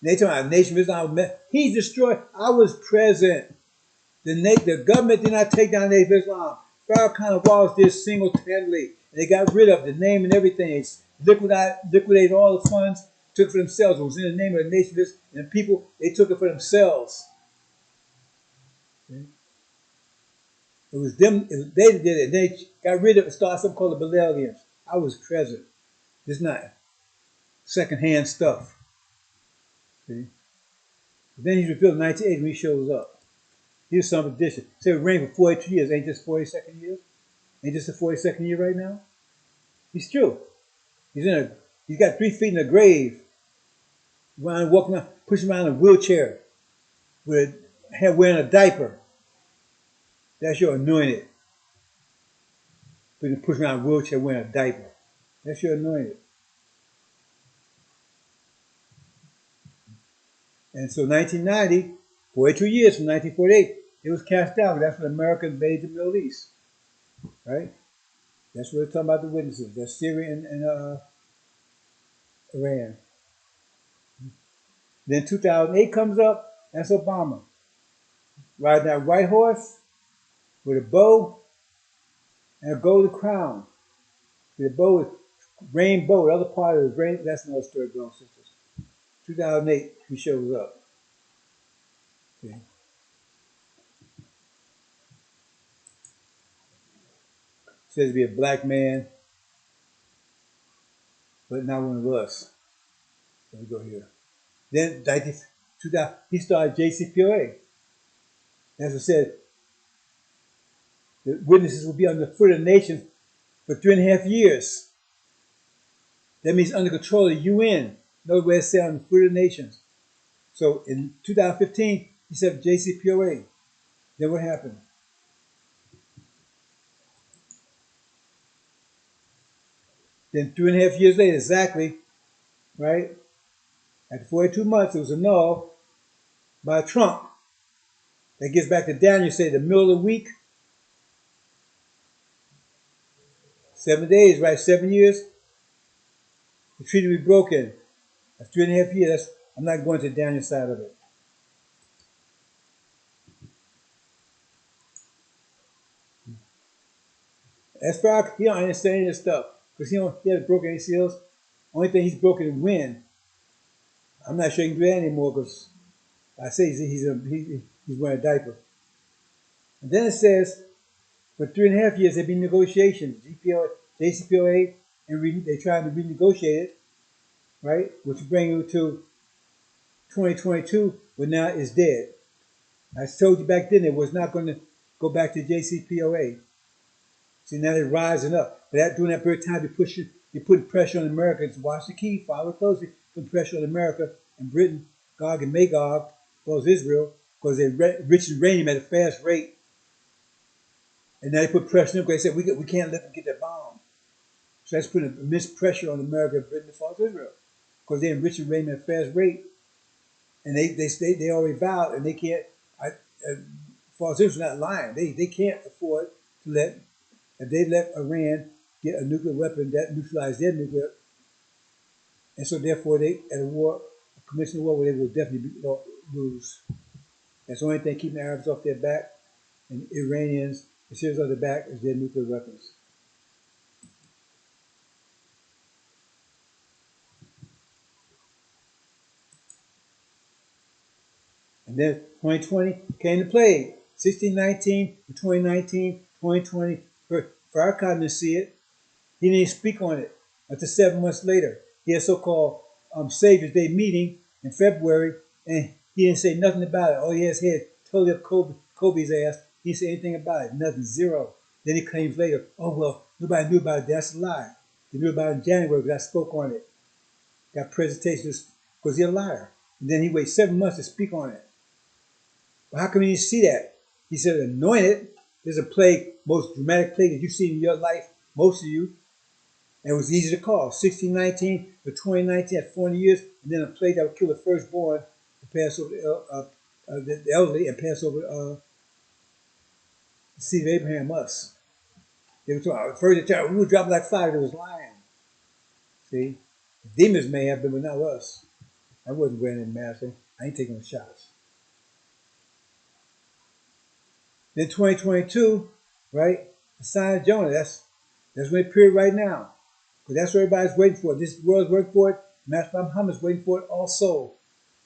they talking about Nation of Islam. He destroyed. I was present. The government did not take down Nation of Islam. Farrakhan and Wallace did single-handedly. They got rid of the name and everything. They liquidated all the funds, took it for themselves. It was in the name of the Nation of Islam. And people, they took it for themselves. Okay. It was them. They did it. They got rid of it. Started something called the Belialians. I was present. It's not secondhand stuff. See? Then he's revealed in 1980 when he shows up. Here's some addition. Say it reigned for 42 years. Ain't this 42nd years? Ain't this the 42nd year right now? He's true. He's got 3 feet in the grave. Walking around, pushing around in a wheelchair, wearing a diaper. That's your anointed. Pushing around in a wheelchair wearing a diaper. That's your anointed. And so 1990, 42 years from 1948, it was cast out. That's when America invaded the Middle East. Right? That's what we're talking about the witnesses. That's Syria and Iran. Then 2008 comes up. That's Obama. Riding that white horse with a bow and a golden crown. The bow is rainbow. The other part is rain. That's another story, brothers and sisters. 2008, he shows up. Okay. Says to be a black man, but not one of us. Let me go here. Then, 2000, he started JCPOA. As I said, the witnesses will be under the foot of the nation for 3.5 years. That means under control of the UN. Another way to say on the foot of the nations. So in 2015, he said JCPOA. Then what happened? Then 3.5 years later, exactly, right? After 42 months, it was annulled by Trump. That gets back to Daniel, say the middle of the week. 7 days, right? 7 years. The treaty will be broken. That's 3.5 years. I'm not going to Daniel's side of it. As far he don't understand any of this stuff because he has broken ACLs. Only thing he's broken is wind. I'm not sure he can do that anymore because I say he's wearing a diaper. And then it says for 3.5 years there have been negotiations, JCPOA, and they're trying to renegotiate it, right? Which will bring you to 2022, but now it's dead. I told you back then it was not going to go back to JCPOA. See, now they're rising up. But during that period of time, you're putting pressure on America. Watch the key, follow closely, putting pressure on America and Britain, Gog and Magog, as well as Israel, because they're rich and uranium at a fast rate. And now they put pressure on them because they said, we can't let them get that bomb. So that's putting immense pressure on America, Britain, as well as Israel, because they're enriching uranium at a fast rate. And they already vowed, and they can't, as far as Israel's not lying, they can't afford to let, if they let Iran get a nuclear weapon that neutralizes their nuclear, and so therefore they at a war, a conventional war, where they will definitely lose. That's the only thing keeping the Arabs off their back, and Iranians, the Syrians off their back is their nuclear weapons. And then 2020 came the plague. 1619 to 2019, 2020. Farrakhan didn't see it. He didn't speak on it until 7 months later. He had a so-called Savior's Day meeting in February, and he didn't say nothing about it. All he has head totally up Kobe's ass. He didn't say anything about it. Nothing, zero. Then he claims later, oh, well, nobody knew about it. That's a lie. They knew about it in January because I spoke on it. Got presentations because he's a liar. And then he waits 7 months to speak on it. Well, how come you didn't see that? He said, anointed. There's a plague, most dramatic plague that you've seen in your life, most of you. And it was easy to call. 1619 to 2019 at 40 years, and then a plague that would kill the firstborn, to pass over the elderly, and pass over the seed of Abraham, us. They were talking, first they we would drop like fire. It was lying. See? The demons may have been, but not us. I wasn't wearing any mask. I ain't taking the shots. Then 2022, right? The sign of Jonah. That's when it appeared right now. Because that's what everybody's waiting for. This world's waiting for it. Master Muhammad's waiting for it also.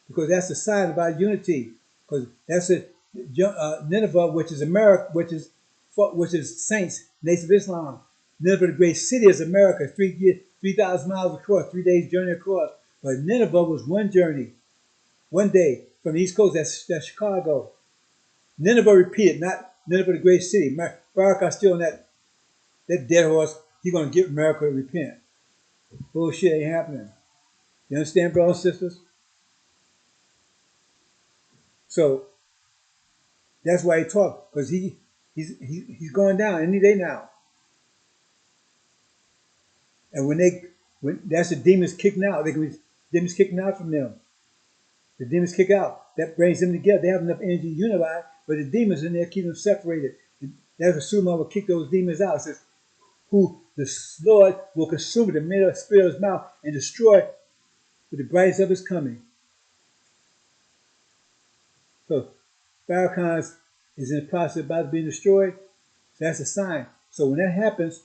Because that's a sign of our unity. Because that's it. Nineveh, which is America, which is saints, nation of Islam. Nineveh, the great city, is America. 3,000 miles across, 3 days journey across. But Nineveh was one journey, one day from the East Coast. That's Chicago. Nineveh repeated, not Nineveh, the great city. Farrakhan's still on that dead horse. He's going to get America to repent. Bullshit ain't happening. You understand, brothers and sisters? So that's why he talked, because he's going down any day now. And when that's the demons kicking out, demons kicking out from them. The demons kick out. That brings them together. They have enough energy to unify, but the demons in there keep them separated. That's a Suleiman will kick those demons out. It says, who the Lord will consume with the middle of spirit of his mouth and destroy with the brightness of his coming. So Farrakhan is in the process of about to be destroyed. So that's a sign. So when that happens,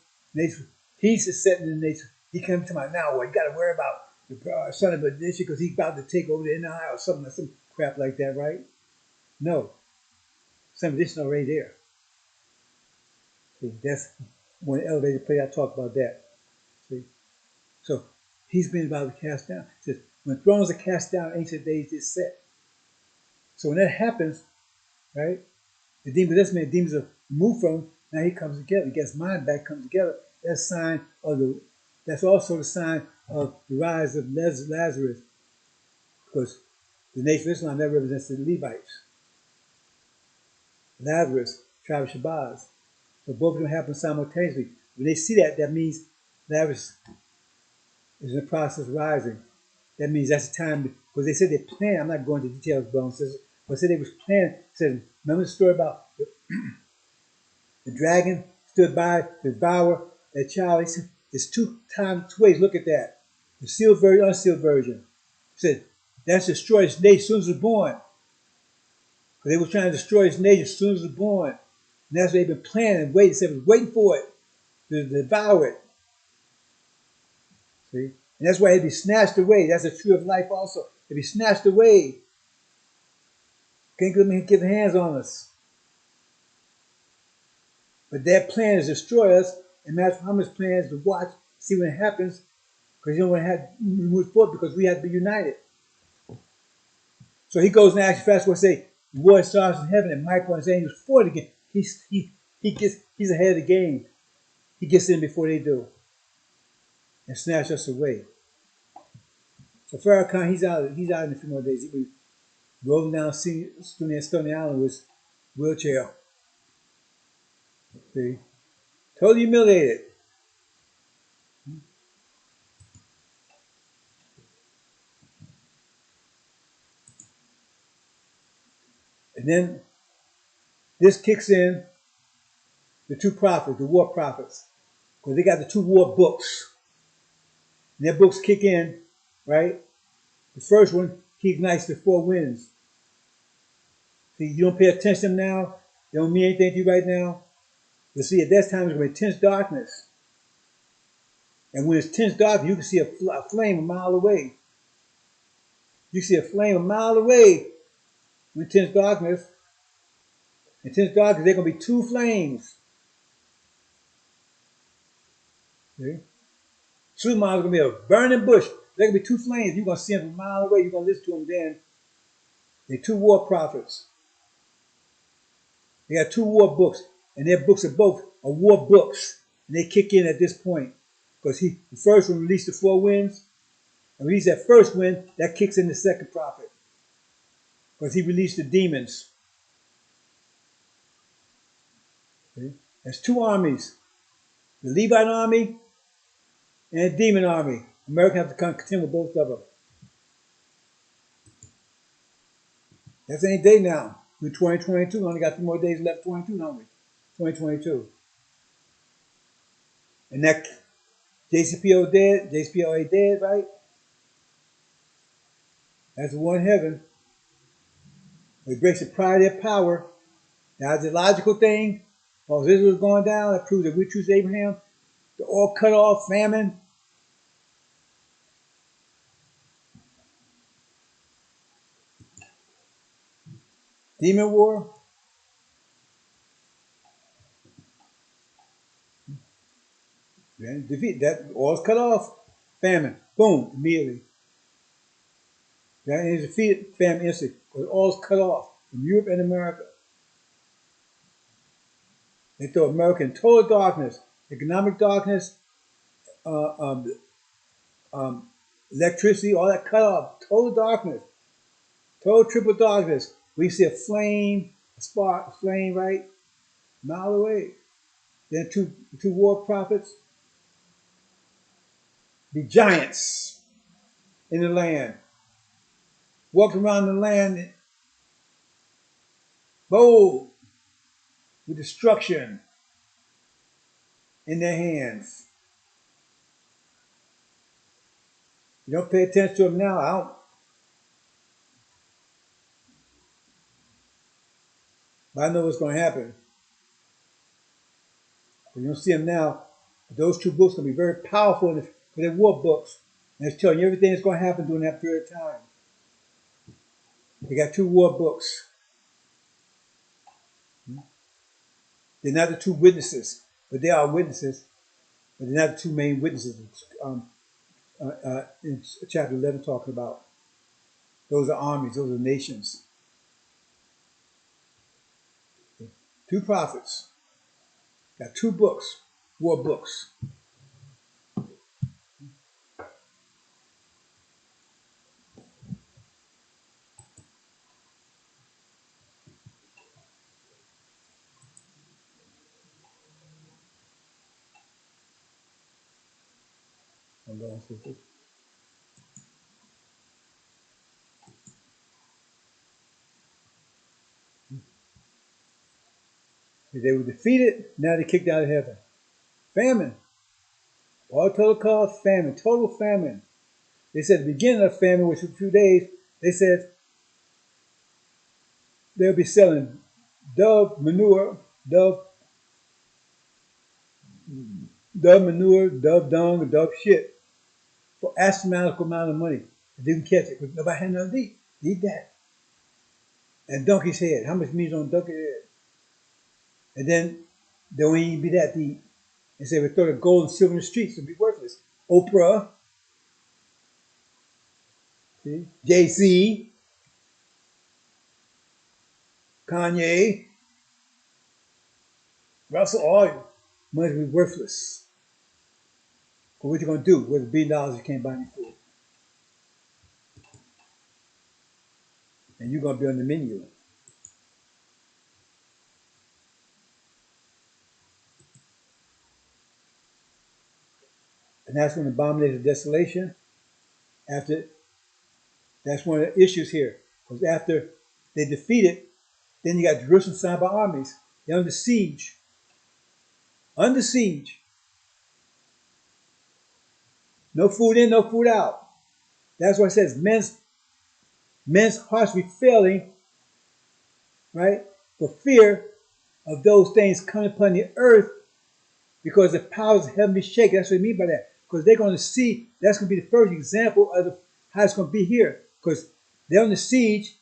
he's setting the nation. He comes to my now. Well, you got to worry about the son of a nation because he's about to take over the NI or something, some crap like that, right? No, some of this is already there. See, that's when elevated play. I talk about that. See, so he's been about to cast down. It says when thrones are cast down, ancient days is set. So when that happens, right? The demons are removed from him. Now he comes together. He gets mind back, comes together. That's a sign of that's also the sign of the rise of Lazarus. Because the nation of Islam, that represents the Levites. Lazarus, tribe of Shabazz. So both of them happen simultaneously. When they see that, that means Lazarus is in the process of rising. That means that's the time, because they said they planned, I'm not going into details, brothers and sisters, but said they was planning, said, remember the story about the dragon stood by to devour that child? He said, there's two ways, look at that. The sealed version, unsealed version. He said, that's destroyed his nation as soon as it was born. Because they were trying to destroy his nation as soon as it was born. And that's what they've been planning and waiting. They said, was waiting for it. to devour it. See? And that's why it'd be snatched away. That's the tree of life also. It'd be snatched away. Can't get hands on us. But their plan is to destroy us. And Master Muhammad's plan is to watch, see when it happens, because you don't want to have move forward because we have to be united. So he goes and asks fast what say, the war starts in heaven and Michael and his angels fought again. He's ahead of the game. He gets in before they do. And snatch us away. So Farrakhan, he's out in a few more days. He'll be rolling down Stony Island with his wheelchair. See? Totally humiliated. And then this kicks in the two prophets, the war prophets. Because they got the two war books. And their books kick in, right? The first one, he ignites the four winds. See, you don't pay attention now. They don't mean anything to you right now. But see, at that time, it's going to be intense darkness. And when it's intense darkness, you can see a flame a mile away. You see a flame a mile away with intense darkness. Intense darkness, there are going to be two flames. See? 2 miles is going to be a burning bush. There are going to be two flames. You're going to see them from a mile away. You're going to listen to them then. They're two war prophets. They got two war books. And their books are both war books. And they kick in at this point. Because the first one released the four winds. And released that first wind, that kicks in the second prophet. Because he released the demons. See? There's two armies. The Levite army and the demon army. America have to contend with both of them. That's any day now. We're 2022. We only got 2 more days left. 22, don't we? 2022. And that JCPO dead. JCPOA dead, right? That's the one in heaven. It breaks the pride of their power. The ideological thing. While Israel was going down, that proves that we choose Abraham. The all cut off, famine. Demon war. Then defeat. That all's cut off. Famine. Boom. Immediately. That is defeated. Famine instantly. Because all's cut off from Europe and America. They throw America in total darkness. Economic darkness. Electricity. All that cut off. Total darkness. Total triple darkness. We see a flame. A spark. A flame, right? A mile away. Then two war prophets. The giants in the land. Walked around the land bold with destruction in their hands. You don't pay attention to them now. But I know what's going to happen. But you don't see them now. But those two books are going to be very powerful because they're war books. And it's telling you everything that's going to happen during that period of time. They got two war books. They're not the two witnesses, but they are witnesses. But they're not the two main witnesses in chapter 11 talking about. Those are armies, those are nations. Two prophets. Got two books, war books. They were defeated, now they're kicked out of heaven. Famine. All total cause famine, total famine. They said at the beginning of famine, which was a few days, they said they'll be selling dove manure, dove dove manure, dove dung, or dove shit for astronomical amount of money. If they can catch it, because nobody had nothing to eat. Eat that. And donkey's head. How much meat's on a donkey's head? And then there won't even be that to eat. And say we throw the gold and silver in the streets, it'll be worthless. Oprah, see? JC, Kanye, Russell, all money will be worthless. But what you gonna do with $1 billion you can't buy any food? And you're gonna be on the menu. And that's when the abomination of desolation, after, that's one of the issues here. Because after they defeat it, then you got Jerusalem signed by armies. They're under siege. Under siege. No food in, no food out. That's why it says men's hearts be failing, right? For fear of those things coming upon the earth, because the powers of heaven be shaken. That's what I mean by that. Because they're going to see, that's going to be the first example of how it's going to be here. Because they're under siege.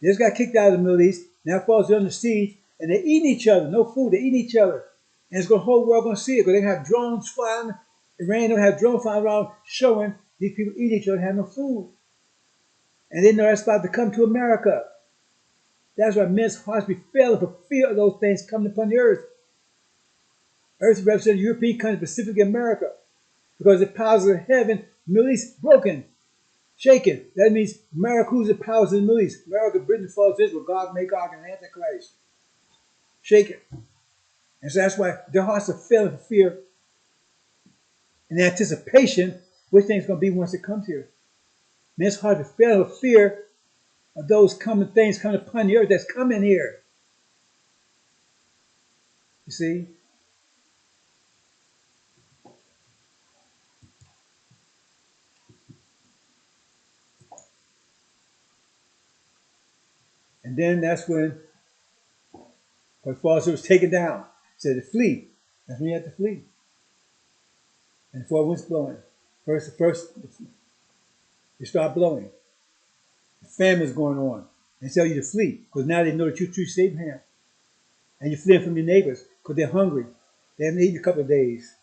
They just got kicked out of the Middle East. Now falls under siege. And they're eating each other. No food. They're eating each other. And it's going the whole world going to see it. Because they're going to have drones flying. Iran don't have drones flying around showing these people eat each other and have no food. And they know that's about to come to America. That's why men's hearts be failing for fear of those things coming upon the earth. Earth represents European countries, Pacific America. Because the powers of heaven, Middle East, broken, shaken. That means America, who's the powers of the Middle East? America, Britain, false Israel, God, Magog, and Antichrist. Shaken. And so that's why their hearts are failing for fear and anticipation what things going to be once it comes here. Men's hearts are failing for fear of those coming things coming upon the earth that's coming here. You see? And then that's when false was taken down. It said to flee. That's when you have to flee. And before it was blowing. First, you start blowing. The famine is going on. They tell you to flee. Because now they know that you're true safe hand. And you're fleeing from your neighbors because they're hungry. They haven't eaten a couple of days.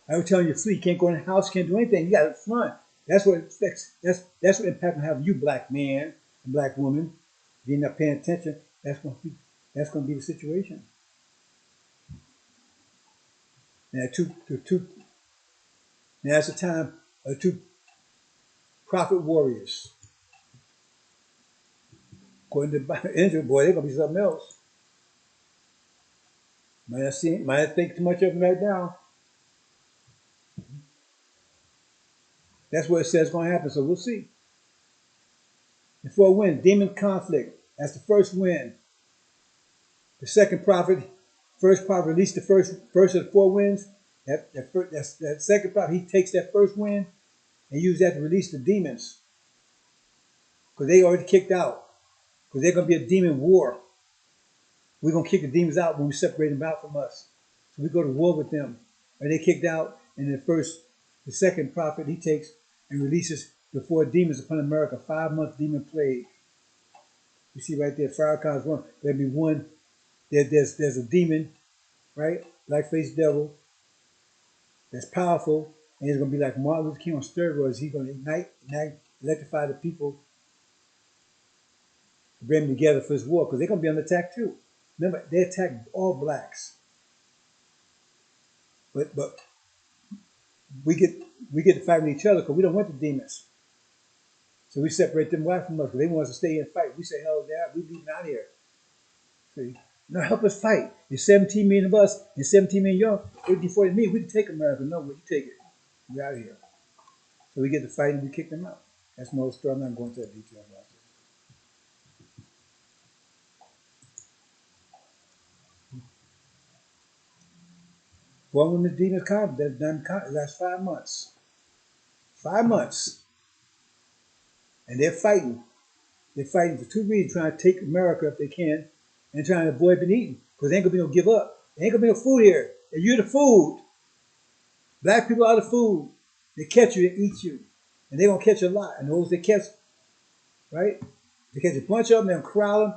I was telling you to flee. You can't go in the house, you can't do anything. You got to front. That's what affects, that's what impact will have you, black man and black woman. If you're not paying attention, that's going to be the situation. Now, now that's the time of two prophet warriors. According to the Israel, boy, they're going to be something else. Might not think too much of them right now. That's what it says is going to happen, so we'll see. Before win, demon conflict. That's the first win. The second prophet, first prophet released the first of the 4 winds. That second prophet, he takes that first wind and uses that to release the demons. Because they already kicked out. Because they're going to be a demon war. We're going to kick the demons out when we separate them out from us. So we go to war with them. And they kicked out, and the second prophet, he takes and releases the 4 demons upon America, 5-month demon plague. You see right there, fire comes one. There'll be one. There's a demon, right? Black-faced devil. That's powerful, and it's going to be like Martin Luther King on steroids. He's going to ignite, electrify the people, bring them together for this war, because they're going to be under attack too. Remember, they attacked all blacks, but we get to fight with each other because we don't want the demons. So we separate them away from us because they want us to stay and fight. We say, hell, yeah, we leave them out here. See, no, help us fight. There's 17 million of us and 17 million young. 40 million. We can take America. No, you take it. We're out of here. So we get to fight and we kick them out. That's another story. I'm not going into that detail about it. Well, when the demons come, that's 5 months. 5 months. And they're fighting. They're fighting for 2 reasons, trying to take America if they can, and trying to avoid being eaten. Because there ain't going to be no give up. There ain't going to be no food here. And you're the food. Black people are the food. They catch you, they eat you. And they're going to catch a lot. And those they catch, right? They catch a bunch of them, they'll corral them.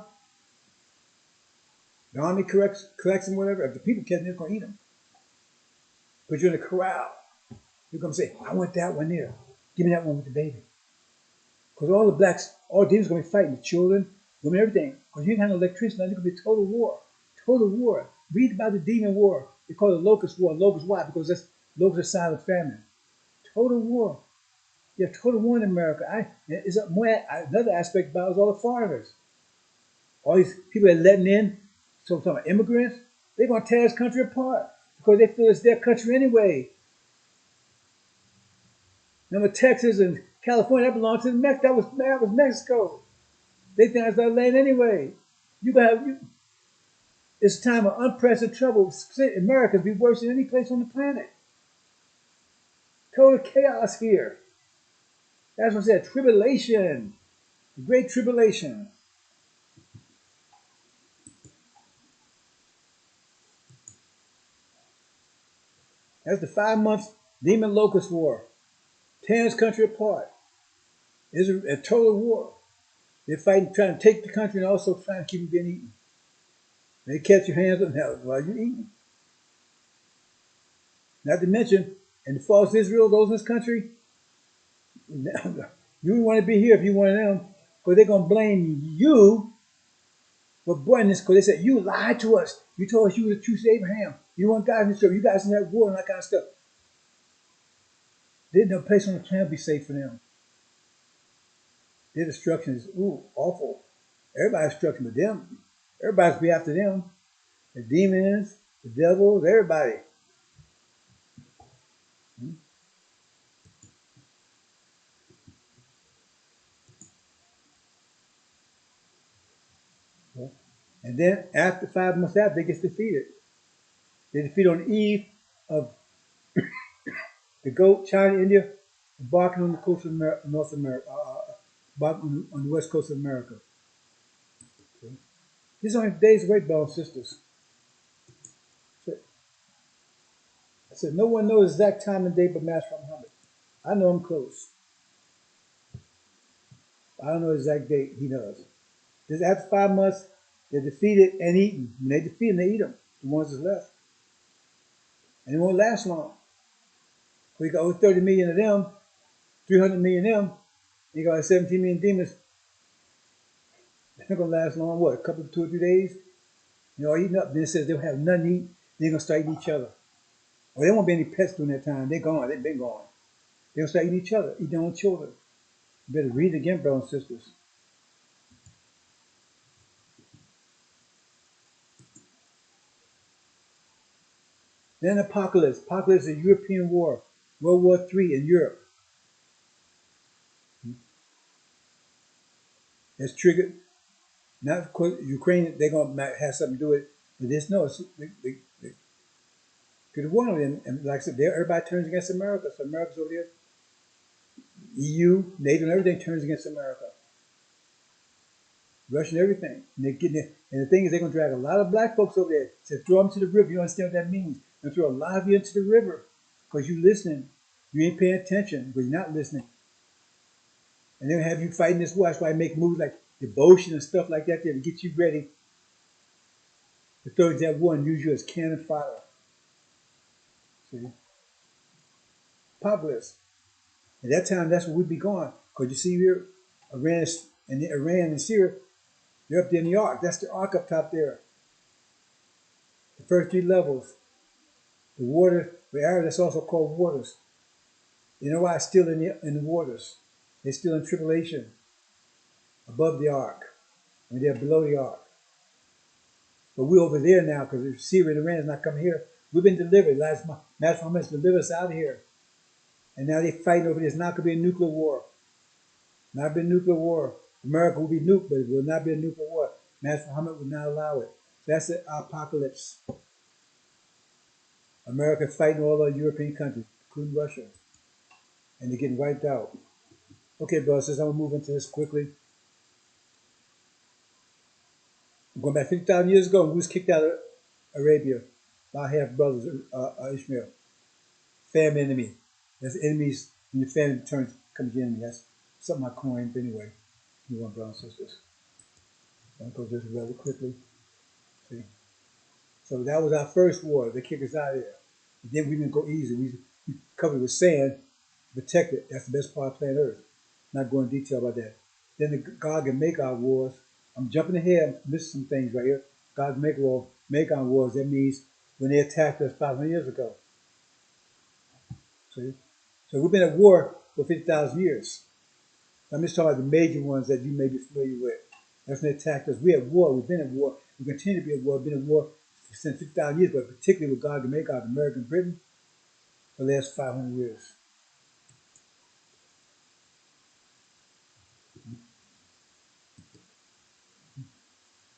The army collects them, whatever. If the people catch them, they're going to eat them. But you're in a corral. You're going to say, I want that one there. Give me that one with the baby. Because all the blacks, all demons are going to be fighting. The children, women, everything. Because you didn't have no electricity. Now it's going to be total war. Total war. Read about the demon war. They call it locust war. Locust why? Because that's locust is silent famine. Total war. Yeah, total war in America. Another aspect about it is all the foreigners. All these people that are letting in, so I'm talking about immigrants, they're going to tear this country apart because they feel it's their country anyway. Remember Texas and California, that belonged to that was Mexico. They think that's their land anyway. It's a time of unprecedented trouble. America's be worse than any place on the planet. Total chaos here. That's what I said, tribulation. The great tribulation. That's the 5 months demon locust war. Tearing this country apart. It's a total war. They're fighting, trying to take the country and also trying to keep it being eaten. They catch your hands on hell while you're eating. Not to mention, and the false Israel, those in this country, you wouldn't want to be here if you one of them, because they're going to blame you for boiling this, because they said, you lied to us. You told us you were the true Abraham. You want God in this trouble. You guys in that war and that kind of stuff. There's no place on the planet be safe for them. Their destruction is, awful. Everybody's destruction but them. Everybody's be after them. The demons, the devils, everybody. And then after 5 months after, they get defeated. They defeat on the eve of the goat, China, India, embarking on the coast of North America, embarking on the west coast of America. Okay. These are only days away, brothers and sisters. I said, no one knows the exact time and date but Master Muhammad. I know I'm close. I don't know the exact date. He does. Just after 5 months, they're defeated and eaten. When they defeat them, they eat them, the ones that's left. And it won't last long. We got over 30 million of them, 300 million of them. You got 17 million demons. They're not going to last long. What, a couple, 2 or 3 days? All eaten up. Then it says they'll have nothing to eat. They're going to start eating each other. Well, there won't be any pets during that time. They're gone. They've been gone. They'll start eating each other, eat their own children. You better read it again, brothers and sisters. Then apocalypse. Apocalypse is a European war. World War III in Europe. It's triggered. Not because Ukraine, they're going to have something to do with it. But this, no, they could have won it. And like I said, everybody turns against America. So America's over there. EU, NATO, and everything turns against America. Russia and everything. And they're getting it. And the thing is, they're going to drag a lot of black folks over there. To throw them to the river. You understand what that means? They're going to throw a lot of you into the river. Because you're listening. You ain't paying attention. But you're not listening. And they'll have you fighting this war. That's why I make moves like devotion and stuff like that there to get you ready to throw into that war and use you as cannon fodder. See? Populace. At that time, that's where we'd be going. Because you see here, Iran and Syria, they're up there in the ark. That's the ark up top there. The first 3 levels. The water, the area that's also called waters. You know why it's still in the waters? They're still in tribulation above the ark. And they're below the ark. But we're over there now because Syria and Iran is not coming here. We've been delivered. Master Muhammad delivered us out of here. And now they're fighting over this. Not going to be a nuclear war. Not be a nuclear war. America will be nuked, but it will not be a nuclear war. Master Muhammad would not allow it. So that's the apocalypse. America fighting all the European countries, including Russia. And they're getting wiped out. Okay, brothers, I'm going to move into this quickly. I'm going back 50,000 years ago, and we was kicked out of Arabia by half brothers, Ishmael. family enemy. That's enemies when your family turns becomes your enemy. That's something I coined, but anyway. You want brothers and sisters. I'll go just rather quickly. See? So that was our first war. They kicked us out of there. And then we didn't go easy. We covered it with sand, protect it. That's the best part of planet Earth. Not going into detail about that. Then the God can make our wars. I'm jumping ahead, I'm missing some things right here. God can make our wars. That means when they attacked us 500 years ago. See? So we've been at war for 50,000 years. I'm just talking about the major ones that you may be familiar with. That's when they attacked us. We're at war. We've been at war. We continue to be at war. We've been at war since 50,000 years, but particularly with God to make out American Britain for the last 500 years.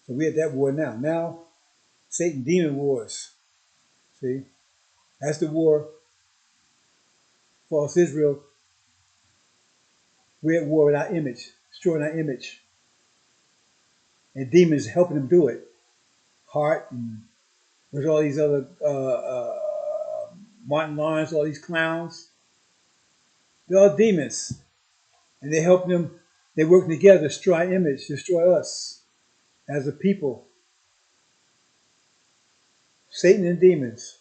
So we're at that war now. Now, Satan demon wars. See? That's the war. False Israel. We're at war with our image, destroying our image. And demons helping them do it. Heart and there's all these other Martin Lawrence, all these clowns. They're all demons. And they help them, they work together to destroy our image, destroy us as a people. Satan and demons.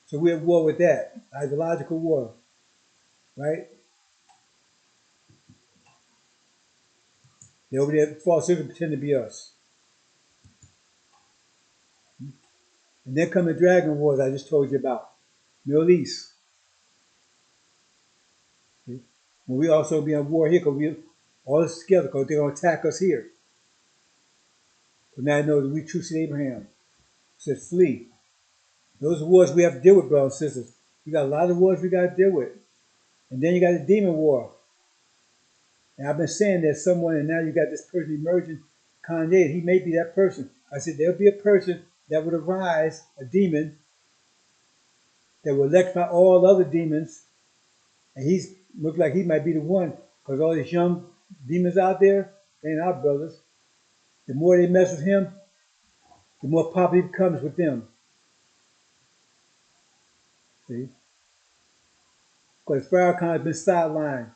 So we're at war with that. Ideological war. Right? They over there, false Israel pretend to be us. And then come the dragon wars I just told you about. Middle East. See? Well, we also be at war here because we all this together because they're going to attack us here. But now I know that we trusted Abraham. Said flee. Those are wars we have to deal with, brothers and sisters. We got a lot of wars we got to deal with. And then you got the demon war. And I've been saying there's someone, and now you got this person emerging, Kanye. He may be that person. I said there'll be a person that would arise, a demon, that will electrify all other demons. And he's look like he might be the one, because all these young demons out there, they ain't our brothers. The more they mess with him, the more popular he becomes with them. See? Because Farrakhan has been sidelined.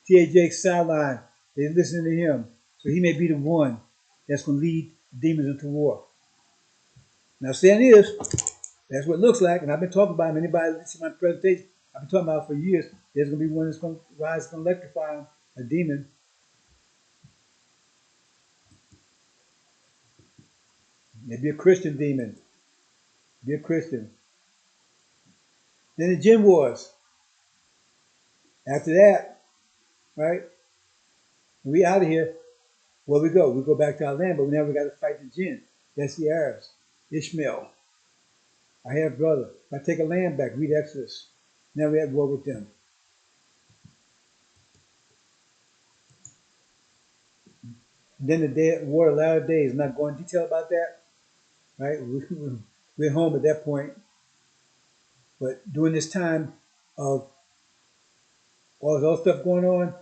T.A.J. sidelined. They're listening to him. So he may be the one that's going to lead demons into war. Now, saying is, that's what it looks like. And I've been talking about him. Anybody listen to my presentation, I've been talking about it for years. There's going to be one that's going to rise, going to electrify him, a demon. Maybe a Christian demon. Be a Christian. Then the gin wars. After that, right, we out of here. Where we go? We go back to our land, but now we got to fight the jinn. That's the Arabs. Ishmael. I have brother. If I take a land back, read Exodus. Now we at war with them. And then the day, war of the latter days. I'm not going into detail about that. Right? We're home at that point. But during this time of all this other stuff going on,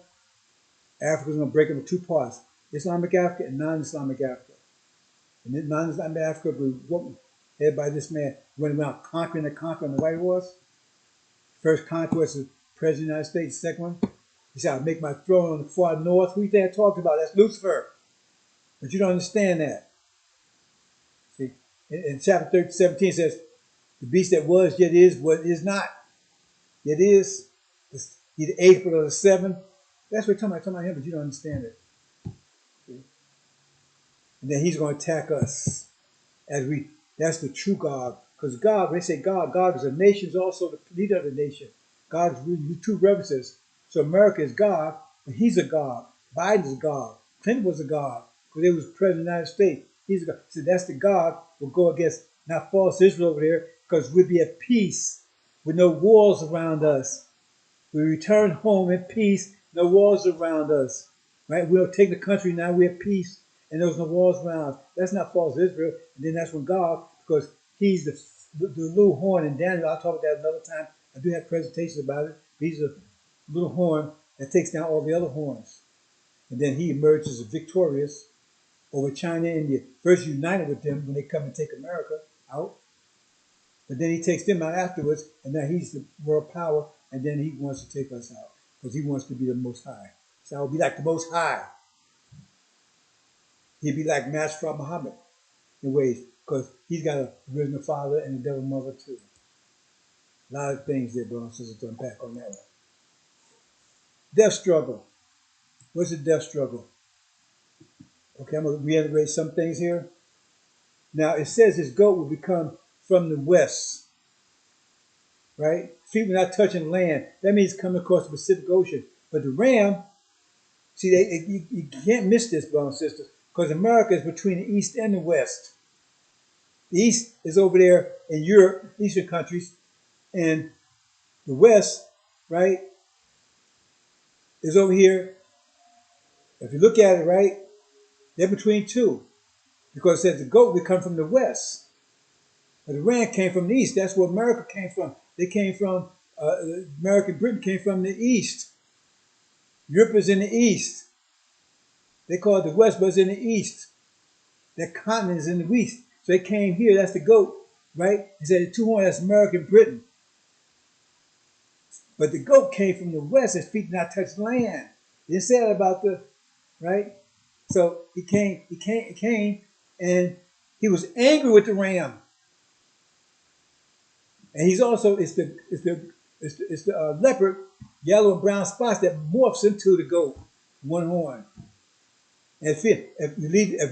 Africa's going to break into two parts. Islamic Africa and non-Islamic Africa. And then non-Islamic Africa will headed by this man running around conquering the white horse. First conquest is President of the United States. Second one, he said, I'll make my throne on the far north. Who you think I talked about? That's Lucifer. But you don't understand that. See, in chapter 17 it says, the beast that was, yet is, what is not. Yet is, he's the eighth or the seventh. That's what I'm talking about him, but you don't understand it. See? And then he's going to attack us. That's the true God. Because God, when they say God, God is a nation, is also the leader of the nation. God is really true references. So America is God, but he's a God. Biden is a God. Clinton was a God, because he was president of the United States. He's a God. So that's the God will go against, not false Israel over here, because we'll be at peace with no walls around us. We return home in peace, no walls around us. Right? We'll take the country now, we're at peace, and there's no walls around us. That's not false Israel. And then that's when God, because he's the little horn in Daniel. I'll talk about that another time. I do have presentations about it. He's a little horn that takes down all the other horns. And then he emerges victorious over China and India. First united with them when they come and take America out. But then he takes them out afterwards, and now he's the world power, and then he wants to take us out because he wants to be the Most High. So I will be like the Most High. He'd be like Master Muhammad in ways because he's got a original father and a devil mother too. A lot of things there, brothers and sisters, to unpack on that one. Death struggle. What's the death struggle? Okay, I'm going to reiterate some things here. Now, it says his goat will become from the west, right? Feet were not touching land. That means coming across the Pacific Ocean. But the ram, see, you can't miss this, brothers and sisters, because America is between the east and the west. The east is over there in Europe, eastern countries, and the west, right, is over here. If you look at it, right, they're between two, because it says the goat will come from the west. But the ram came from the east. That's where America came from. They came from, American Britain came from the east. Europe is in the east. They call it the west, but it's in the east. That continent is in the west. So they came here, that's the goat, right? He said the two horns, that's American Britain. But the goat came from the west, his feet did not touch land. He didn't say that about the, right? So he came, and he was angry with the ram. And he's also, it's the leopard, yellow and brown spots that morphs into the goat, one horn. And if you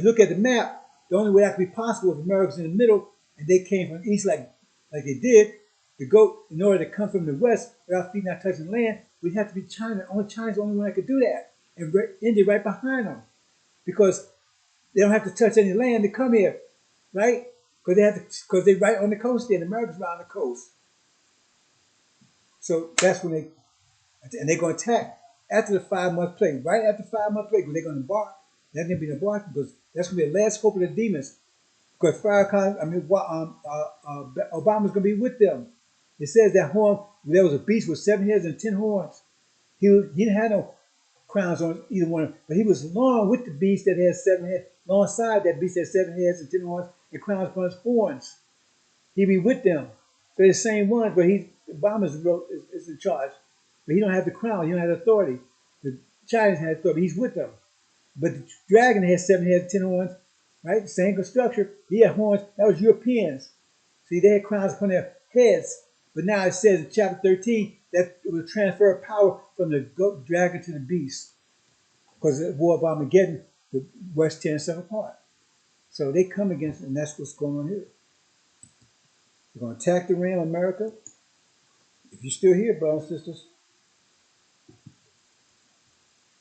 look at the map, the only way that could be possible is America's in the middle, and they came from the east like they did. The goat, in order to come from the west without feet not touching land, we'd have to be China. Only China's the only one that could do that. And India right behind them. Because they don't have to touch any land to come here, right? Because they're right on the coast there, and America's right on the coast. So that's when they're going to attack after the 5-month plague. Right after the 5-month plague, when they're going to embark, they're going to be embarked because that's going to be the last hope of the demons. Because Obama's going to be with them. It says that horn, there was a beast with 7 heads and 10 horns. He didn't have no crowns on either one, but he was along with the beast that had 7 heads, alongside that beast that had 7 heads and 10 horns, and crowns upon his horns. He'd be with them. They're the same ones, but Obama is in charge. But he don't have the crown, he don't have the authority. The Chinese had authority, he's with them. But the dragon had 7 heads, 10 horns, right? Same structure. He had horns. That was Europeans. See, they had crowns upon their heads. But now it says in chapter 13 that it was transfer of power from the dragon to the beast. Because the war of Armageddon, the West tearing itself apart. So they come against it, and that's what's going on here. They're going to attack the ram, America. If you're still here, brothers and sisters,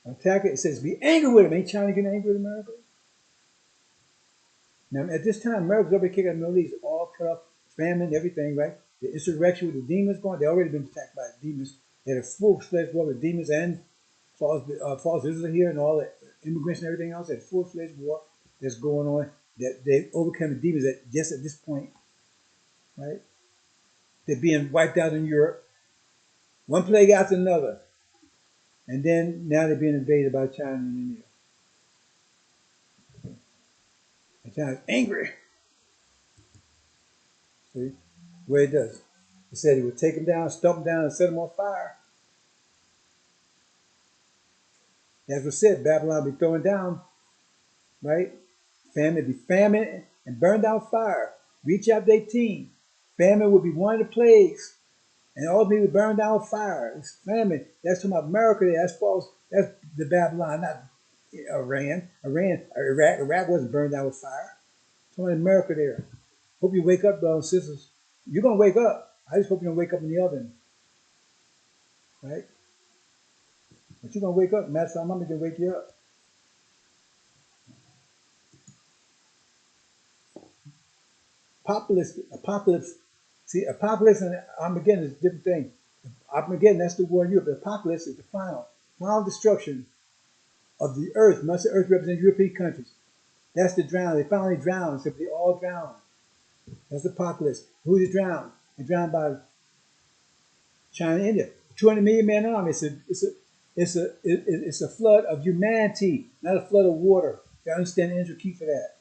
attack it. It says, be angry with him. Ain't China getting angry with America? Now, at this time, America's already kicked out the Middle East, all cut off, famine, everything, right? The insurrection with the demons going, they already been attacked by the demons. They had a full-fledged war with demons and false Israel here and all the immigrants and everything else. They had a full-fledged war that's going on. That they overcome the demons just at this point, right? They're being wiped out in Europe. One plague after another. And then now they're being invaded by China and India. And China's angry. See? The way it does. He said he would take them down, stomp them down, and set them on fire. That's what it said. Babylon would be thrown down, right? Famine would be famine and burned down fire. Read chapter 18. Famine would be one of the plagues. And all people burned down with fire. It's famine. That's talking about America there. That's false. That's the Babylon, not Iran. Iraq wasn't burned down with fire. It's only America there. Hope you wake up, brothers and sisters. You're going to wake up. I just hope you're going to wake up in the oven. Right? But you're going to wake up. Master, I'm going to wake you up. Apocalypse. See, apocalypse and Armageddon is a different thing. Armageddon, that's the war in Europe. The apocalypse is the final destruction of the earth. Much of the earth represents European countries. That's the drown. They finally drowned. So they all drowned. That's the apocalypse. Who did drown? They drowned by China and India. 200 million man army. It's a flood of humanity, not a flood of water. You understand the intricate key for that.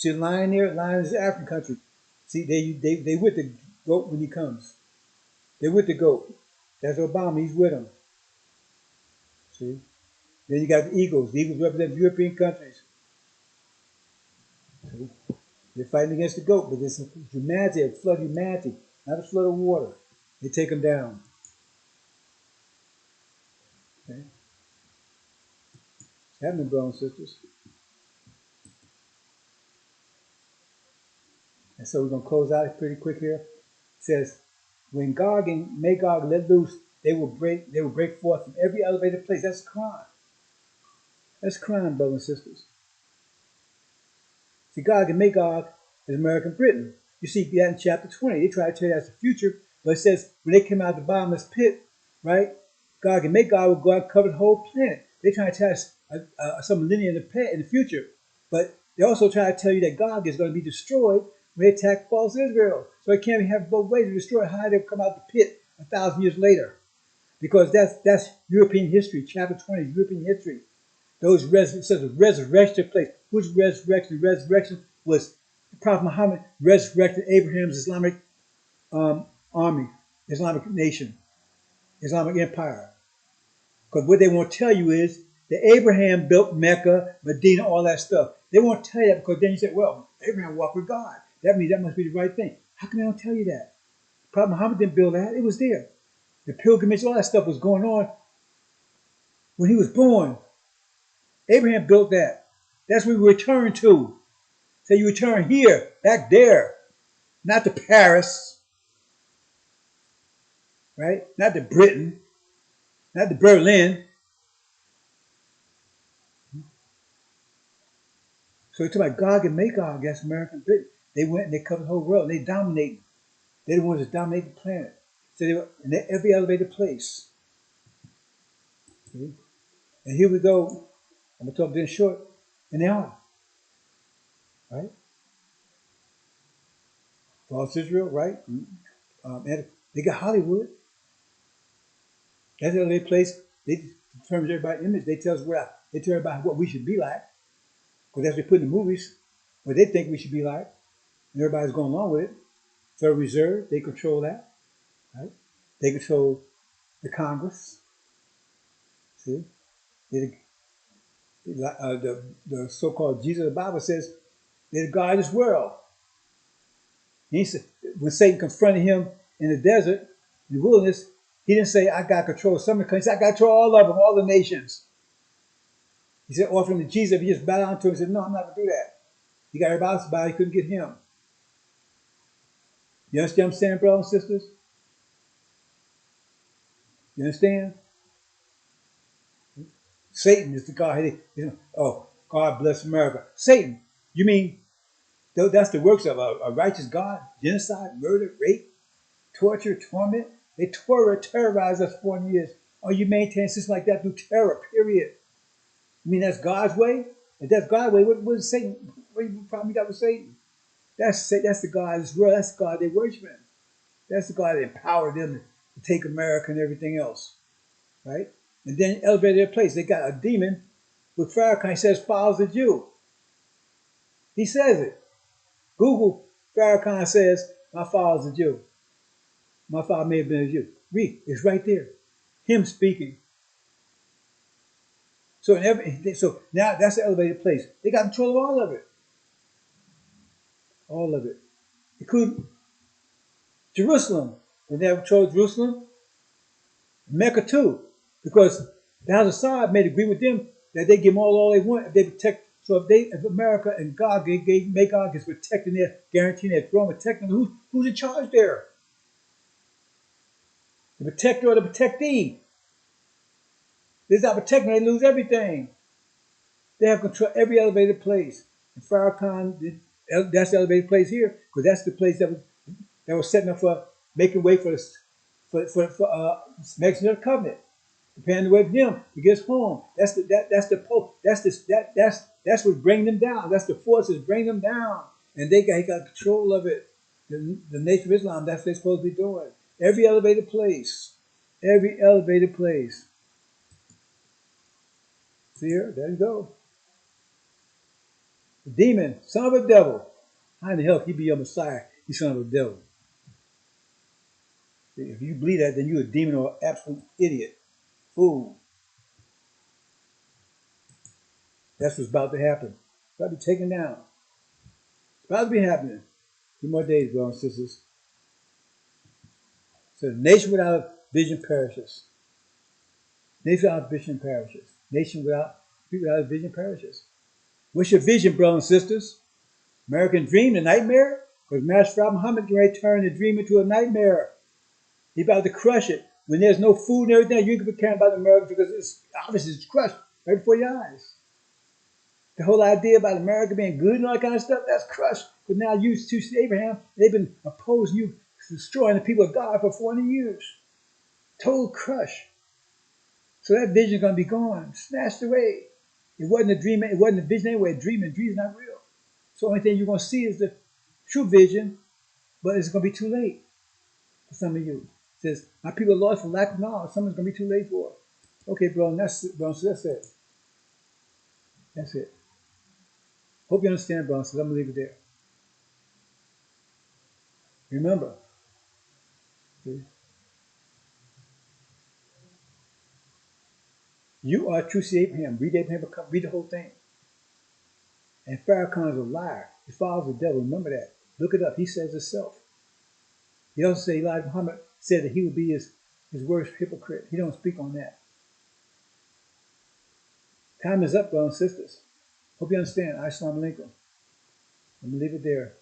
See the lion there? Lion is an African country. See, they with the goat when he comes. They're with the goat. That's Obama. He's with them. See? Then you got the eagles. The eagles represent European countries. See? They're fighting against the goat, but there's humanity, a flood of humanity, not a flood of water. They take them down. Okay? It's happening, brothers and sisters. And so we're going to close out pretty quick here. It says, when Gog and Magog let loose, they will break forth from every elevated place. That's crime. That's crime, brothers and sisters. See, Gog and Magog is American Britain. You see that in chapter 20. They try to tell you that's the future, but it says when they came out of the bottomless pit, right? Gog and Magog will go out and cover the whole planet. They try to tell us some millennia in the future, but they also try to tell you that Gog is going to be destroyed when they attack false Israel. So it can't have both ways to destroy. How they come out the pit 1,000 years later? Because that's European history. Chapter 20 is European history. Those resurrection took place. Whose resurrection? The resurrection was the Prophet Muhammad resurrected Abraham's Islamic army, Islamic nation, Islamic empire. Because what they won't tell you is that Abraham built Mecca, Medina, all that stuff. They won't tell you that because then you say, well, Abraham walked with God. That means that must be the right thing. How come they don't tell you that? Prophet Muhammad didn't build that. It was there. The pilgrimage, all that stuff was going on when he was born. Abraham built that. That's where we return to. So you return here, back there, not to Paris, right? Not to Britain, not to Berlin. So we're talking about Gog and Magog against American Britain. They went and they covered the whole world. And they dominated. They're the ones that dominate the planet. So they were in every elevated place. See? And here we go. I'm going to talk this short. And they are. Right? False Israel, right? And they got Hollywood. That's the elevated place. They determine everybody's image. They tell us they tell everybody what we should be like. Because that's what they put in the movies. What they think we should be like. And everybody's going along with it. Federal Reserve, they control that. Right? They control the Congress. See? The so-called Jesus of the Bible says they're the God of this world. And he said, when Satan confronted him in the desert, in the wilderness, he didn't say, I got control of some of the countries. I got control of all of them, all the nations. He said, offer him to Jesus. If he just bowed down to him, he said, no, I'm not going to do that. He got everybody else to bow. He couldn't get him. You understand what I'm saying, brothers and sisters? You understand? Satan is the God. Oh, God bless America. Satan, you mean that's the works of a righteous God? Genocide, murder, rape, torture, torment. They terrorized us for 40 years. Oh, you maintain a system like that through terror, period. You mean that's God's way? If that's God's way, what is Satan? What problem you got with Satan? That's the God of this world. That's the God they worship. That's the God that empowered them to take America and everything else. Right? And then elevated their place. They got a demon with Farrakhan says follows the Jew. He says it. Google Farrakhan says, my father's a Jew. My father may have been a Jew. Read, it's right there. Him speaking. So now that's the elevated place. They got control of all of it. All of it. Including Jerusalem. When they have control of Jerusalem, Mecca too. Because the House of Saud made an agreement with them that they give them all they want if they protect. So if America and God Magog is protecting their, guaranteeing their throne, protecting who's in charge there? The protector or the protectee? They're not protecting, they lose everything. They have control of every elevated place. And Farrakhan, that's the elevated place here, because that's the place that was setting up for making way for Mexican covenant. Preparing the way for him to get us home. That's the Pope. That's what bring them down. That's the forces bring them down, and he got control of it. The Nation of Islam. That's what they're supposed to be doing. Every elevated place. Every elevated place. See here? There you go. The demon, son of a devil. How in the hell can he be your Messiah? He's son of a devil. If you believe that, then you're a demon or an absolute idiot. Fool. That's what's about to happen. It's about to be taken down. It's about to be happening. 2 more days, brothers and sisters. So the nation without vision perishes. Nation without vision perishes. Nation without people without vision perishes. What's your vision, brothers and sisters? American dream, the nightmare? Because Master Muhammad can turn the dream into a nightmare. He's about to crush it. When there's no food and everything, you can be caring about America because it's obviously it's crushed right before your eyes. The whole idea about America being good and all that kind of stuff, that's crushed. But now you to Abraham, they've been opposing you, destroying the people of God for 40 years. Total crush. So that vision is going to be gone, snatched away. It wasn't a dream, it wasn't a vision anyway. A dream is not real. So the only thing you're going to see is the true vision, but it's going to be too late for some of you. It says, my people are lost for lack of knowledge. Something's going to be too late for it. Okay, bro, that's it, bro. So that's it. That's it. Hope you understand, bro. So I'm going to leave it there. Remember, you are true to Abraham. Read Abraham, read the whole thing. And Farrakhan is a liar. He follows the devil. Remember that. Look it up. He says himself. He also said Elijah Muhammad said that he would be his worst hypocrite. He don't speak on that. Time is up, brothers and sisters. Hope you understand. Assalamu alaikum. I'm going to leave it there.